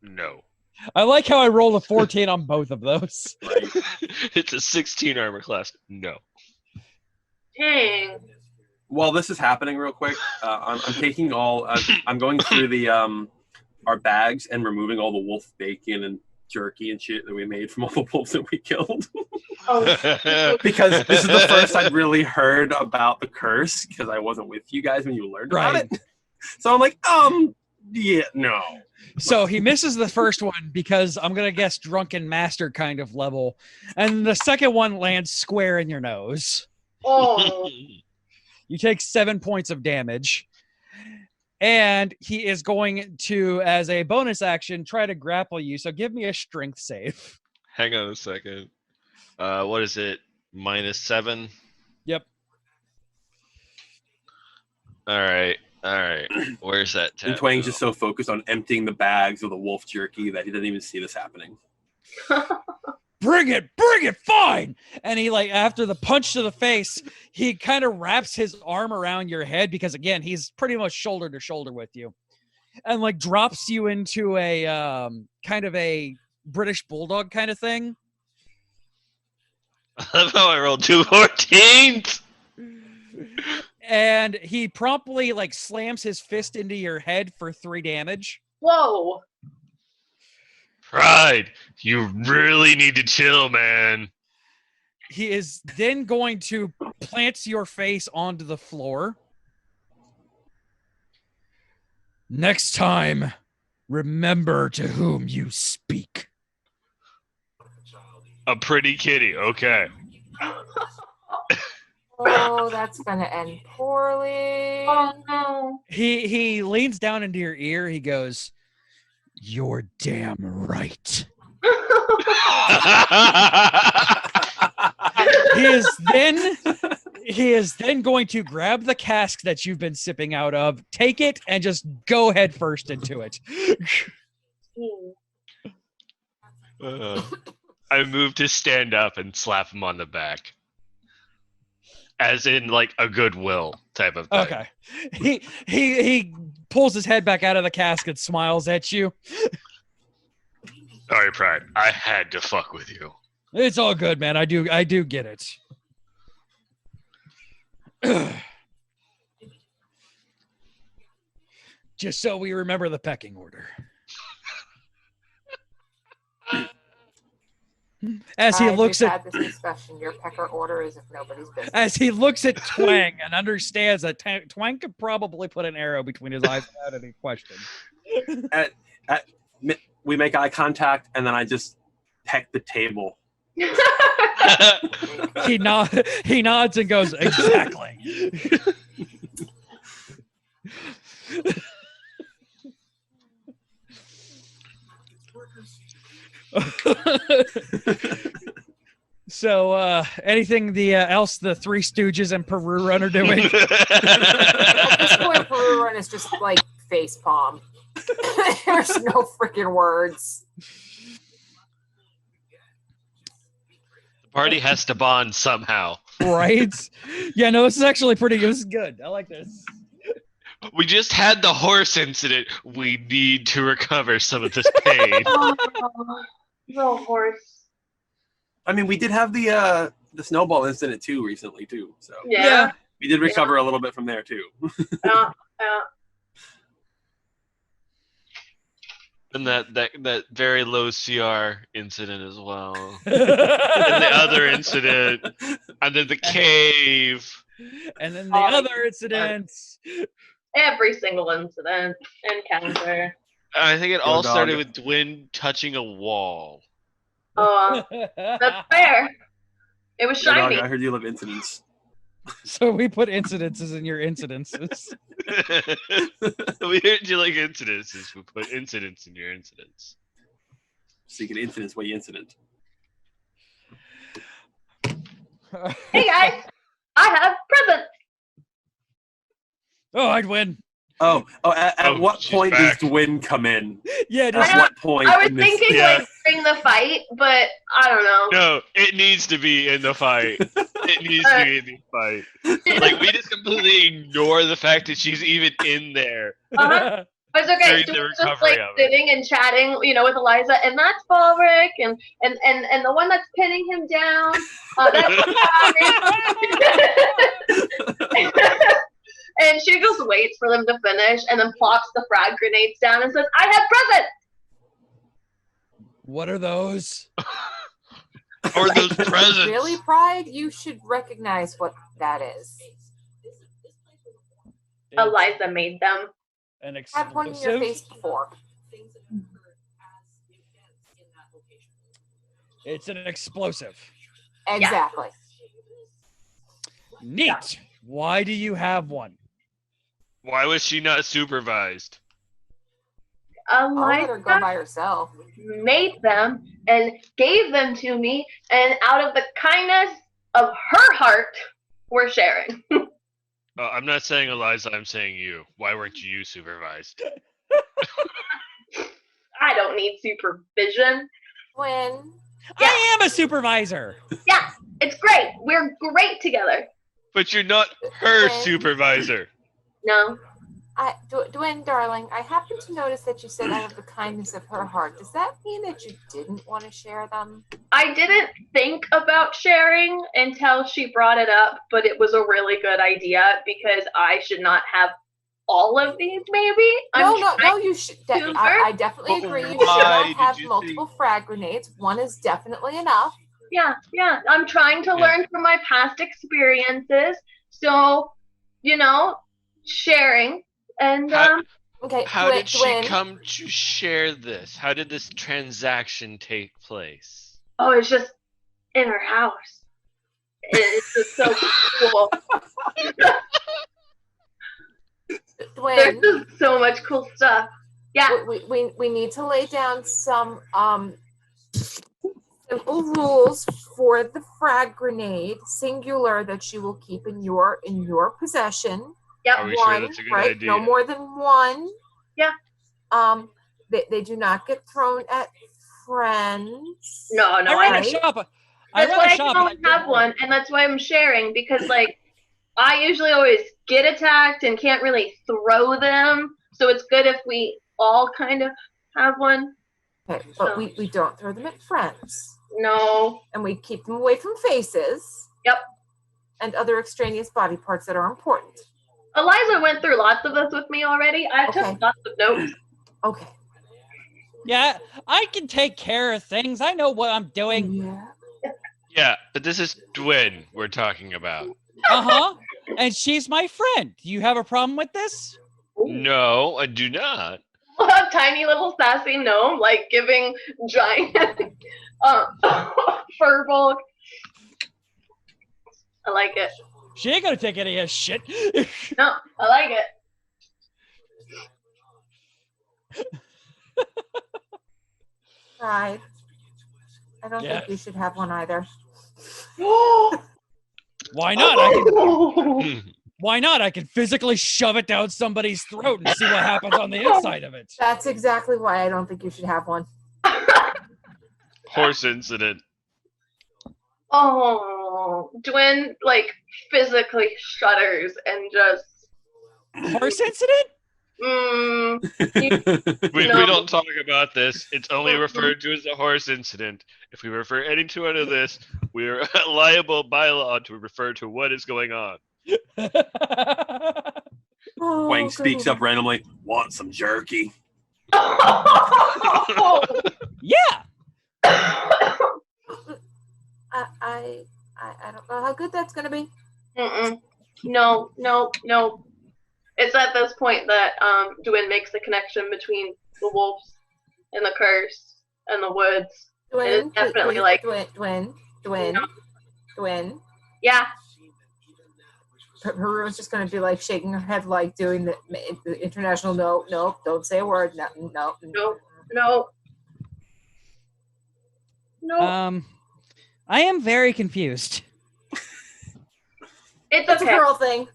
No. I like how I rolled a 14 on both of those. It's a 16 armor class. No. Dang. While this is happening, real quick, I'm taking all. I'm going through the our bags and removing all the wolf bacon and jerky and shit that we made from all the wolves that we killed. Oh. Because this is the first I'd really heard about the curse, because I wasn't with you guys when you learned about Right. it. So I'm like, yeah, no. So he misses the first one because I'm going to guess drunken master kind of level. And the second one lands square in your nose. Oh. You take 7 points of damage. And he is going to, as a bonus action, try to grapple you. So give me a strength save. Hang on a second. What is it? -7? Yep. All right. Where's that tab? And Twang's just so focused on emptying the bags of the wolf jerky that he didn't even see this happening. Bring it, fine. And he, like, after the punch to the face, he kind of wraps his arm around your head because, again, he's pretty much shoulder to shoulder with you, and like drops you into a kind of a British bulldog kind of thing. I love how I rolled 2 14s. And he promptly like slams his fist into your head for 3 damage. Whoa. Pride, you really need to chill, man. He is then going to plant your face onto the floor. Next time, remember to whom you speak. A pretty kitty, okay. Oh, that's gonna end poorly. Oh no. He leans down into your ear. He goes, "You're damn right." He is then going to grab the cask that you've been sipping out of, take it, and just go head first into it. I move to stand up and slap him on the back. As in, like, a goodwill type of thing. Okay. He pulls his head back out of the cask and smiles at you. Sorry, Pride. I had to fuck with you. It's all good, man. I do get it. Just so we remember the pecking order. As he looks we've at had this discussion, your pecker order is if nobody's business. as he looks at Twang and understands that Twang could probably put an arrow between his eyes without any question. We make eye contact, and then I just peck the table. He nods and goes, "Exactly." So, anything else the Three Stooges and Peru Run are doing? At this point, Peru Run is just like face palm. There's no freaking words. The party has to bond somehow. Right? Yeah, no, this is actually pretty good. This is good. I like this. We just had the horse incident. We need to recover some of this pain. Oh, little horse. I mean, we did have the snowball incident too recently too. So Yeah. we did recover a little bit from there too. Yeah. And that very low CR incident as well. And the other incident. And then the cave. And then the other incidents. Every single incident, encounter. I think it all dog. started with Dwin touching a wall. Oh, that's fair. It was Yo, dog, shiny. I heard you love incidents. So we put incidences in your incidences. We heard you like incidences. We put incidents in your incidents. So you can incidents way incident. Hey guys, I have presents. Oh, I'd win. At what she's point back. does Dwin come in? Yeah, At just what point? I was in this- thinking Yeah. like during the fight, but I don't know. No, it needs to be in the fight. It needs to be in the fight. Like, we just completely ignore the fact that she's even in there. Uh-huh. But it's okay. During She the was just recovery like of it. sitting and chatting, with Eliza, and that's Balric, and the one that's pinning him down. And she just waits for them to finish, and then plops the frag grenades down and says, "I have presents." What are those? Or those presents. Really, Pride? You should recognize what that is. Eliza made them. An Had one in your explosive. face before. It's an explosive. Exactly. Neat. Why do you have one? Why was she not supervised? I'll let her go Eliza by herself. made them and gave them to me, and out of the kindness of her heart, we're sharing. I'm not saying Eliza, I'm saying you. Why weren't you supervised? I don't need supervision. When I am a supervisor. Yeah, it's great. We're great together. But you're not her When- supervisor. No. Dwayne, darling, I happen to notice that you said out of the kindness of her heart. Does that mean that you didn't want to share them? I didn't think about sharing until she brought it up, but it was a really good idea because I should not have all of these, maybe? No, trying- you should. Super? I definitely But agree. You should why not did have you multiple frag grenades. One is definitely enough. Yeah. I'm trying to learn from my past experiences. So, sharing. And, How- Okay, How did she Dwayne, come to share this? How did this transaction take place? it's just in her house. It's just so cool. There's Dwayne, just so much cool stuff. Yeah. we need to lay down some simple rules for the frag grenade, singular, that you will keep in your possession. Yep. Are we One, sure that's a good right? idea? No more than one. Yeah. They do not get thrown at friends. No, I I run right. a shop. That's why I shop. don't have one, and that's why I'm sharing, because I usually always get attacked and can't really throw them. So it's good if we all kind of have one. Okay, but we don't throw them at friends. No. And we keep them away from faces. Yep. And other extraneous body parts that are important. Eliza went through lots of this with me already. I Okay. took lots of notes. Okay. Yeah, I can take care of things. I know what I'm doing. Yeah. Yeah, but this is Dwin we're talking about. Uh-huh. And she's my friend. Do you have a problem with this? No, I do not. A tiny little sassy gnome, giving giant furball. I like it. She ain't gonna take any of his shit. No, I like it. Right. I don't Yes. think you should have one either. Why not? Why not? I can physically shove it down somebody's throat and see what happens on the inside of it. That's exactly why I don't think you should have one. Horse incident. Oh, Dwayne like physically shudders and just. Horse incident? We No. don't talk about this. It's only referred to as a horse incident. If we refer any to any of this, we are liable by law to refer to what is going on. Oh, Wang speaks up randomly. Want some jerky? Yeah. I don't know how good that's gonna be. No. It's at this point that Dwayne makes the connection between the wolves and the curse and the woods. Dwayne, It's definitely like Dwayne. yeah. Haru's just gonna be like shaking her head, like doing the international no, don't say a word, no. I am very confused. It's It's a okay. girl thing.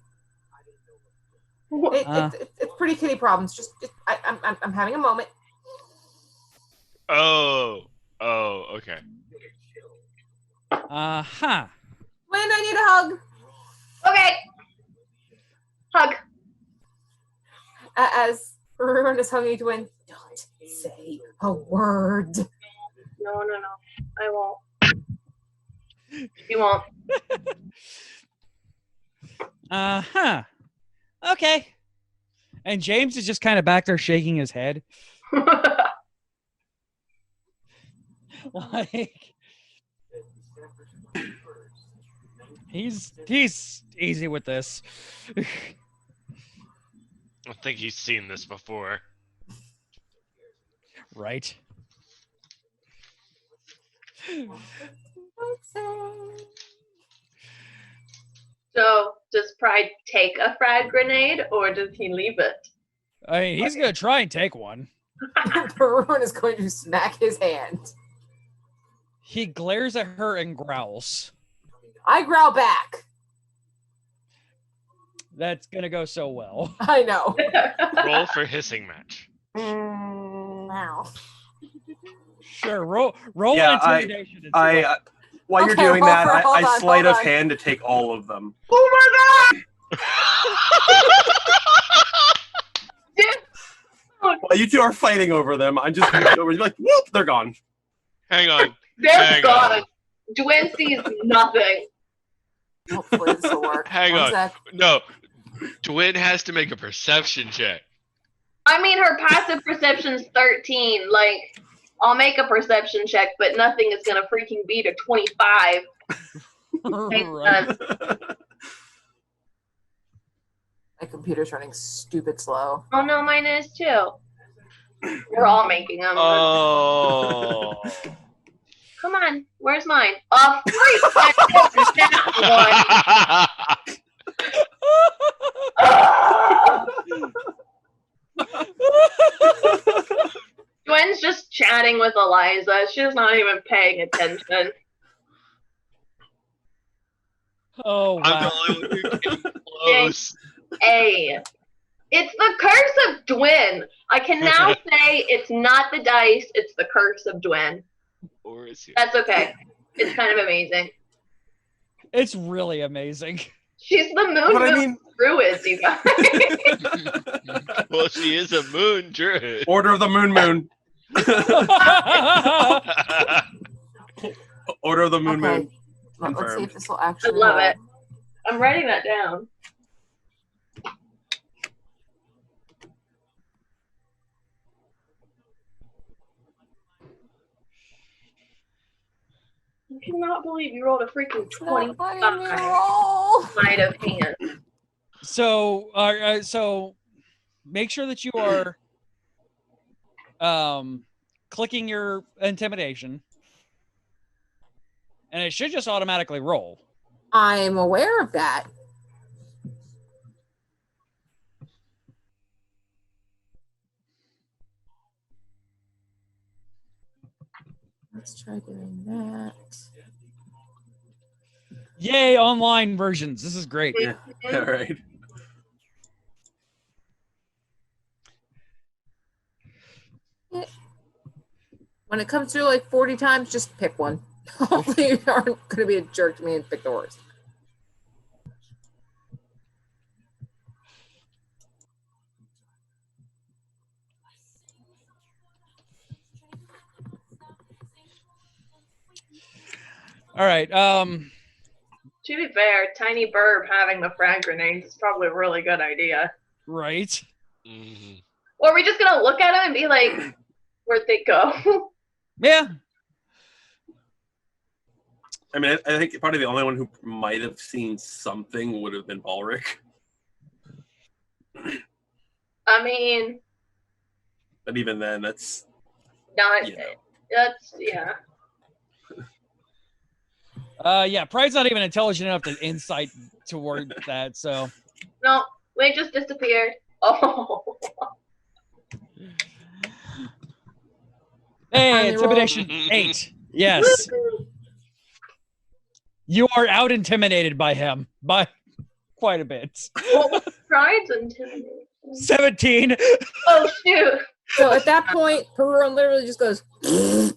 It's pretty kitty problems. Just I'm having a moment. Oh, okay. Huh. When I need a hug. Okay. Hug. As Haru is hugging Dwayne, don't say a word. No. I won't. You won't. Huh. Okay. And James is just kind of back there shaking his head. Like he's easy with this. I think he's seen this before. Right. So, does Pride take a frag grenade or does he leave it? I mean, he's gonna try and take one. Haru is going to smack his hand. He glares at her and growls. I growl back. That's gonna go so well. I know. Roll for hissing match. Wow. Sure, roll Yeah, intimidation. And see what- While you're Okay, doing hold that, on, hold I on, sleight hold of on. hand to take all of them. Oh my god! While you two are fighting over them, I'm just over. You're like, whoop, they're gone. Hang on. They're Hang gone. Dwayne sees nothing. Hopefully this will work. Hang One on. sec. No. Dwayne has to make a perception check. I mean, her passive perception's 13. Like, I'll make a perception check, but nothing is gonna freaking beat a 25. Right. My computer's running stupid slow. Oh no, mine is too. We're all making them. Oh. Come on, where's mine? Oh, freak! That one. Gwen's just chatting with Eliza. She's not even paying attention. Oh wow. I'm the only one who came close. It's the curse of Dwyn. I can now say it's not the dice, it's the curse of Dwyn. Or is he? That's okay. It's kind of amazing. It's really amazing. She's the moon But I mean, druid, you guys. Well, she is a moon druid. Order of the Moon. Order of the Moon. Okay. Let's see Confirmed. if this will I actually love roll. it. I'm writing that down. I cannot believe you rolled a freaking It's not letting me 25 roll. sleight of hand. So make sure that you are clicking your intimidation, and it should just automatically roll. I'm aware of that. Let's try doing that. Yay, online versions. This is great. Yeah. All right. When it comes to like 40 times, just pick one. Hopefully you aren't going to be a jerk to me and pick the worst. All right. To be fair, Tiny Burb having the frag grenades is probably a really good idea. Right. Mhm. Or are we just gonna look at him and be like, where'd they go? Yeah. I mean, I think probably the only one who might have seen something would have been Balric. I mean, But even then, that's not. you know. That's yeah. Yeah. Pride's not even intelligent enough to insight toward that. So. No, Wade just disappeared. Oh. Hey, Finally intimidation 8. Yes. You are out intimidated by him by quite a bit. What was Pride's intimidating? 17. Oh shoot. So at that point, Perun literally just goes and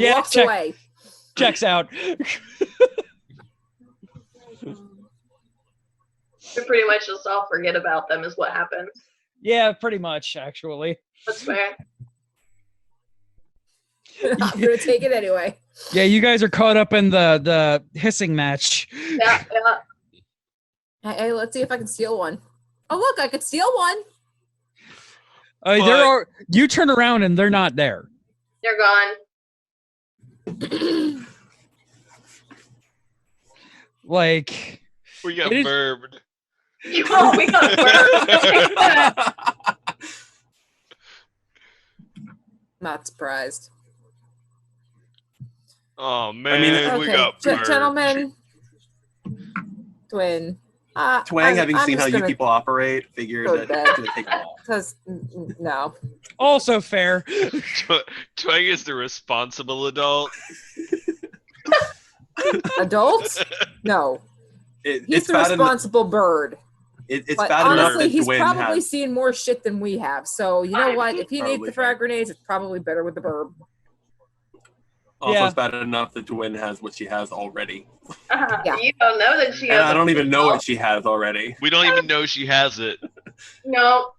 Yeah, walks check. away. Checks out. We pretty much just all forget about them is what happens. Yeah, pretty much, actually. That's fair. I'm gonna take it anyway. Yeah, you guys are caught up in the hissing match. Yeah, yeah. Hey, let's see if I can steal one. Oh look, I could steal one. There But- are. You turn around and they're not there. They're gone. Like We got It is- burbed. Oh, we got burned. Not surprised. Oh man, we Okay, got burbed. gentlemen. Twin. Twang, having seen how you people. people operate, figured go that to it's going to take a while. Because no. also fair. Twang is the responsible adult. Adults? No. He's He's the responsible bird. It's But bad enough honestly, that he's Dwayne probably has. seen more shit than we have. So you know what? If he needs Probably the frag grenades, it's probably better with the burb. Also, Yeah. it's bad enough that Dwayne has what she has already. Yeah. You don't know that she And has. I don't even know what she has already. We don't even know she has it. No.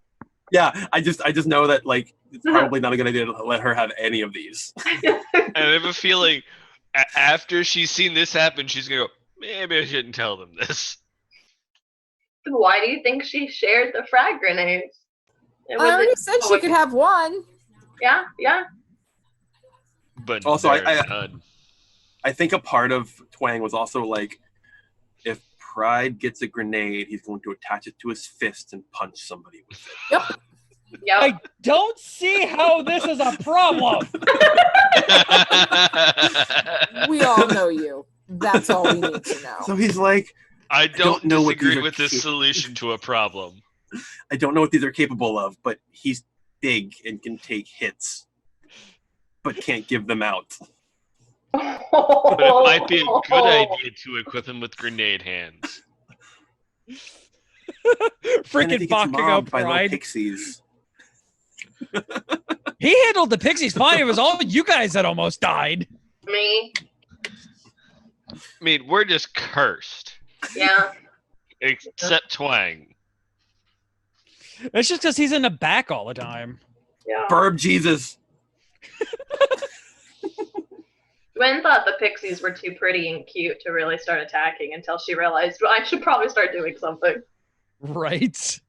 Yeah, I just know that like it's probably not a good idea to let her have any of these. And I have a feeling after she's seen this happen, she's gonna go, maybe I shouldn't tell them this. Why do you think she shared the frag grenades? It I already was said she could have one. Yeah, yeah. But Also, there's none. I think a part of Twang was also like, if Pride gets a grenade, he's going to attach it to his fist and punch somebody with it. Yep. Yep. I don't see how this is a problem. We all know you. That's all we need to know. So he's like, I don't know what these disagree are with this ca- solution to a problem. I don't know what these are capable of, but he's big and can take hits, but can't give them out. But it might be a good idea to equip him with grenade hands. And I Freaking think it's Bakugo mobbed by little Pride. pixies. He handled the pixies fine. It was all you guys that almost died. Me. I mean, we're just cursed. Yeah. Except Twang. It's just because he's in the back all the time. Yeah. Burb Jesus. Gwen thought the pixies were too pretty and cute to really start attacking until she realized, well, I should probably start doing something. Right.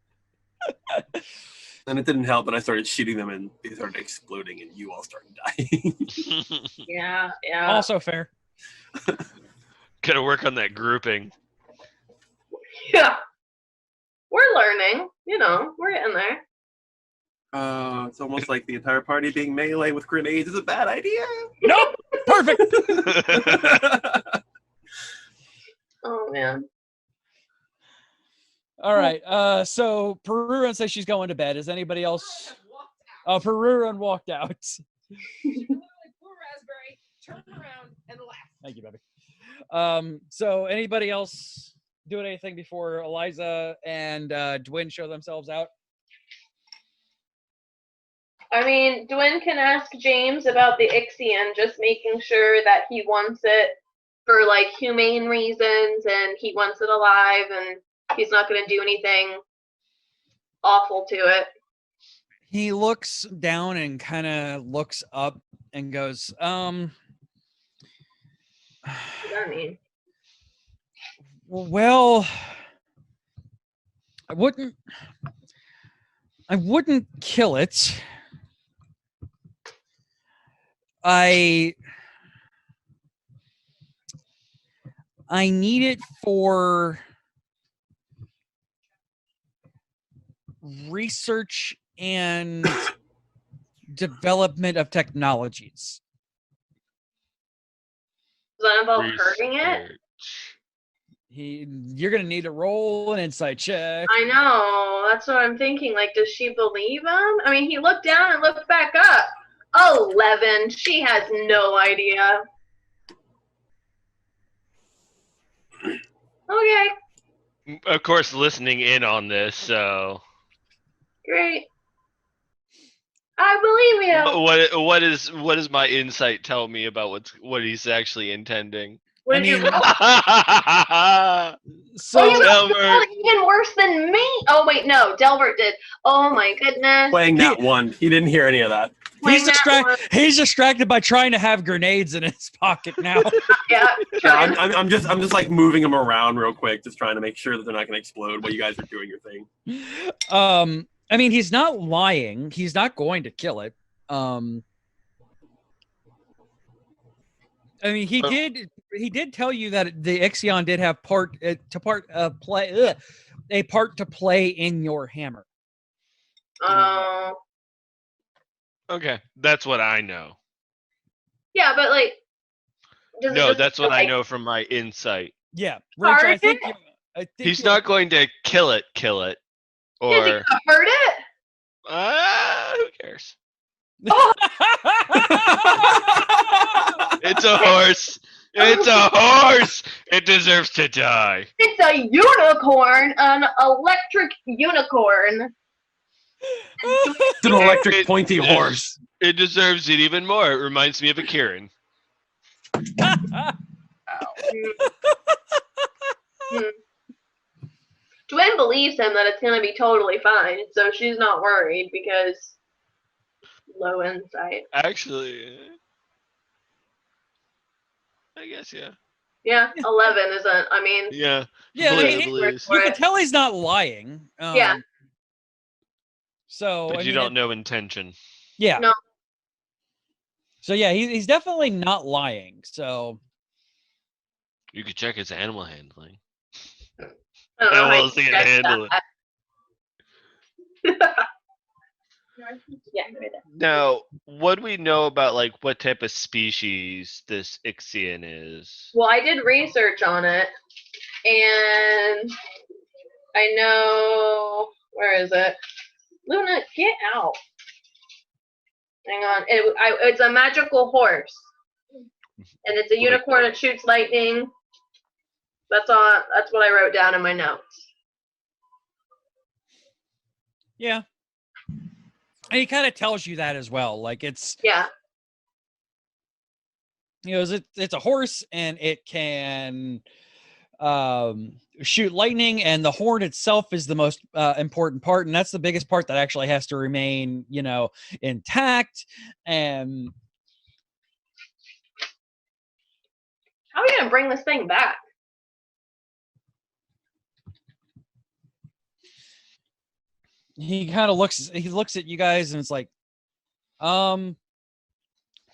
And it didn't help that I started shooting them and they started exploding and you all started dying. Yeah, yeah. Also fair. Gotta work on that grouping. Yeah. We're learning. You know, we're getting there. It's almost like the entire party being melee with grenades is a bad idea. Nope. Perfect. Oh, man. All right. So Perurun says she's going to bed. Is anybody else? Oh, Perurun walked out. Turn around and laugh. Thank you, baby. So anybody else doing anything before Eliza and Dwyn show themselves out? I mean, Dwyn can ask James about the Ixion, just making sure that he wants it for, like, humane reasons, and he wants it alive, and he's not going to do anything awful to it. He looks down and kind of looks up and goes, What does that mean? well, I wouldn't kill it. I need it for research and development of technologies. Does that involve hurting it? You're gonna need to roll an insight check. I know. That's what I'm thinking. Like, does she believe him? I mean, he looked down and looked back up. 11. She has no idea. Okay. Of course, listening in on this, so Great. I believe you. what does my insight tell me about what he's actually intending? What did you roll? So Oh, you Delbert. rolled even worse than me. Oh wait, no, Delbert did. Oh my goodness. Playing that one. He didn't hear any of that. he's distracted by trying to have grenades in his pocket now. Yeah. Yeah, I'm just like moving them around real quick, just trying to make sure that they're not going to explode while you guys are doing your thing. I mean, he's not lying. He's not going to kill it. I mean, he did tell you that the Ixion did have a part to play in your hammer. Oh. Okay, that's what I know. Yeah, but like. does it No, just, that's what I like, know from my insight. Yeah, Rich, I think He's not going to kill it, Is he or gonna hurt it? who cares? Oh. It's a horse. It's a horse. It deserves to die. It's a unicorn, an electric unicorn. It's an electric pointy horse. It deserves it even more. It reminds me of a Kieran. Dwyn believes him that it's gonna be totally fine, so she's not worried because low insight. Actually, I guess, yeah. Yeah, 11 isn't. I mean, Yeah. Yeah, I mean, believes. you can tell he's not lying. Yeah. So But I you mean, don't know intention. Yeah. No. So yeah, he's definitely not lying. So You could check his animal handling. I don't know How how well is he you gonna check handle that. Yeah, right there. Now, what do we know about like what type of species this Ixion is? Well, I did research on it, and I know where is it? Luna, get out! Hang on, it's a magical horse, and it's a unicorn that shoots lightning. That's all. That's what I wrote down in my notes. yeah. And he kind of tells you that as well. Like it's Yeah. it's a horse and it can shoot lightning, and the horn itself is the most important part, and that's the biggest part that actually has to remain intact. And How are you gonna bring this thing back? he kind of looks at you guys and it's like, I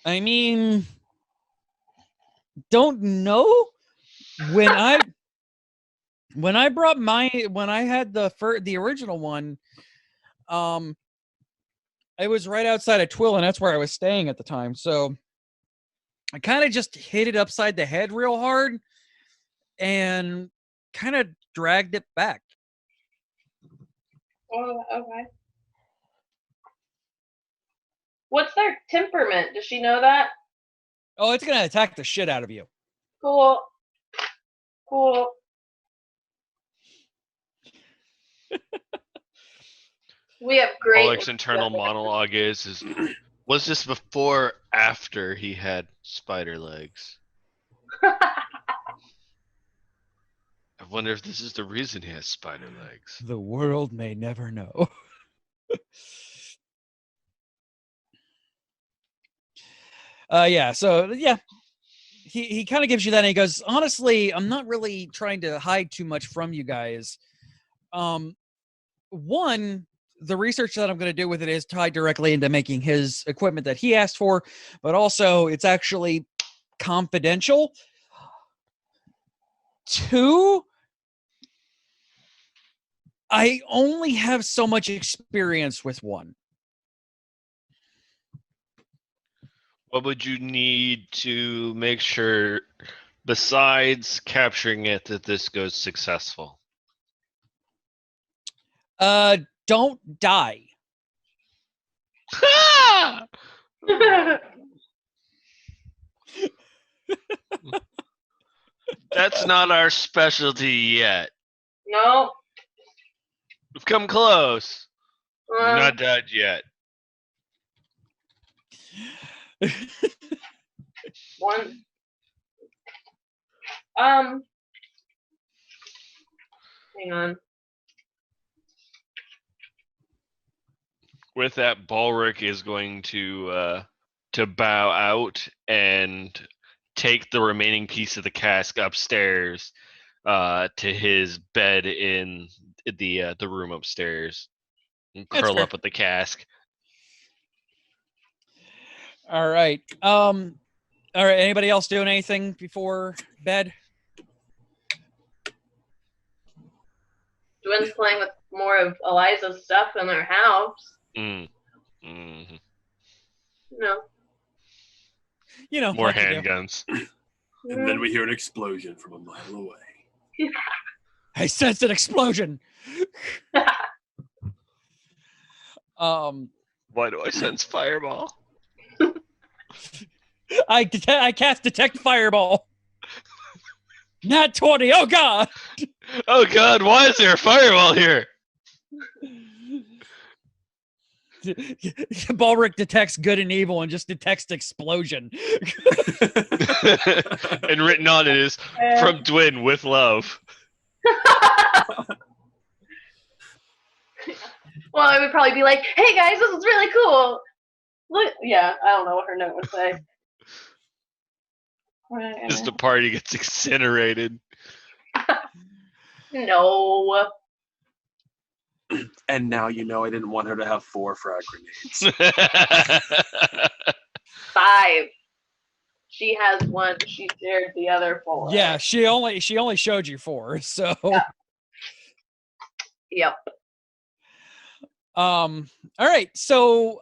mean, don't know. When I had the original one, it was right outside of Twill, and that's where I was staying at the time. So I kind of just hit it upside the head real hard and kind of dragged it back. Oh, okay. What's our temperament? Does she know that? Oh, it's gonna attack the shit out of you. Cool. Cool. We have great. Pollock's internal monologue is was this before or after he had spider legs? I wonder if this is the reason he has spider legs. The world may never know. Yeah, so yeah. He kind of gives you that and he goes, honestly, I'm not really trying to hide too much from you guys. One, the research that I'm going to do with it is tied directly into making his equipment that he asked for, but also it's actually confidential. Two, I only have so much experience with one. What would you need to make sure, besides capturing it, that this goes successful? Don't die. That's not our specialty yet. No. We've come close. Not dead yet. One. Hang on. With that, Balric is going to bow out and take the remaining piece of the cask upstairs to his bed in the room upstairs and That's curl fair. up with the cask. All right. All right. Anybody else doing anything before bed? Dwin's playing with more of Eliza's stuff in their house. Mm-hmm. No. You know, More like you do. handguns. And then we hear an explosion from a mile away. I sensed an explosion. Why do I sense fireball? I cast detect fireball. Not 20. Oh god. Oh god, why is there a fireball here? Balric detects good and evil and just detects explosion. And written on it is from Dwin with love. Well, I would probably be like, "Hey guys, this is really cool." Look, yeah, I don't know what her note would say. Just the party gets incinerated. No. And now you know I didn't want her to have 4 frag grenades. 5. She has 1. She shared the other 4. Yeah, she only showed you 4. So Yep. all right. So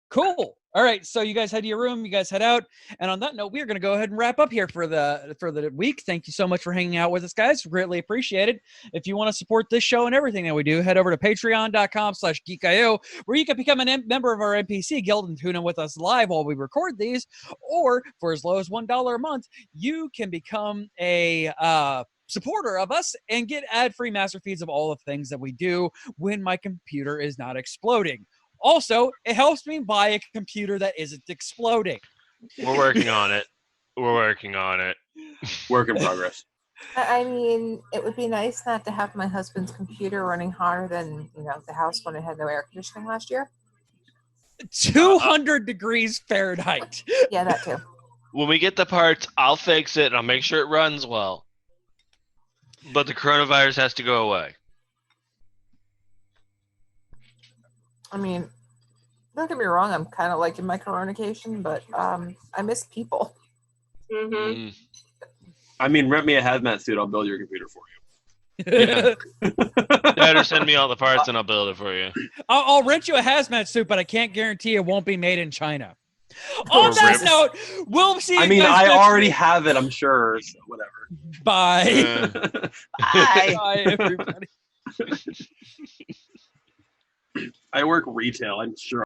cool. All right, so you guys head to your room, you guys head out, and on that note, we are going to go ahead and wrap up here for the week. Thank you so much for hanging out with us, guys. Greatly appreciate it. If you want to support this show and everything that we do, head over to patreon.com/geekio, where you can become a member of our NPC guild and tune in with us live while we record these, or for as low as $1 a month, you can become a supporter of us and get ad-free master feeds of all the things that we do when my computer is not exploding. Also, it helps me buy a computer that isn't exploding. We're working on it. Work in progress. I mean, it would be nice not to have my husband's computer running hotter than, the house when it had no air conditioning last year. 200 degrees Fahrenheit. Yeah, that too. When we get the parts, I'll fix it and I'll make sure it runs well. But the coronavirus has to go away. I mean, don't get me wrong, I'm kind of liking my coronication, but I miss people. Mm-hmm. I mean, rent me a hazmat suit. I'll build your computer for you. Yeah. Better send me all the parts and I'll build it for you. I'll rent you a hazmat suit, but I can't guarantee it won't be made in China. On that note, we'll see you I mean, guys I next already week. have it, I'm sure. So whatever. Bye. Bye. Bye, everybody. I work retail. I'm sure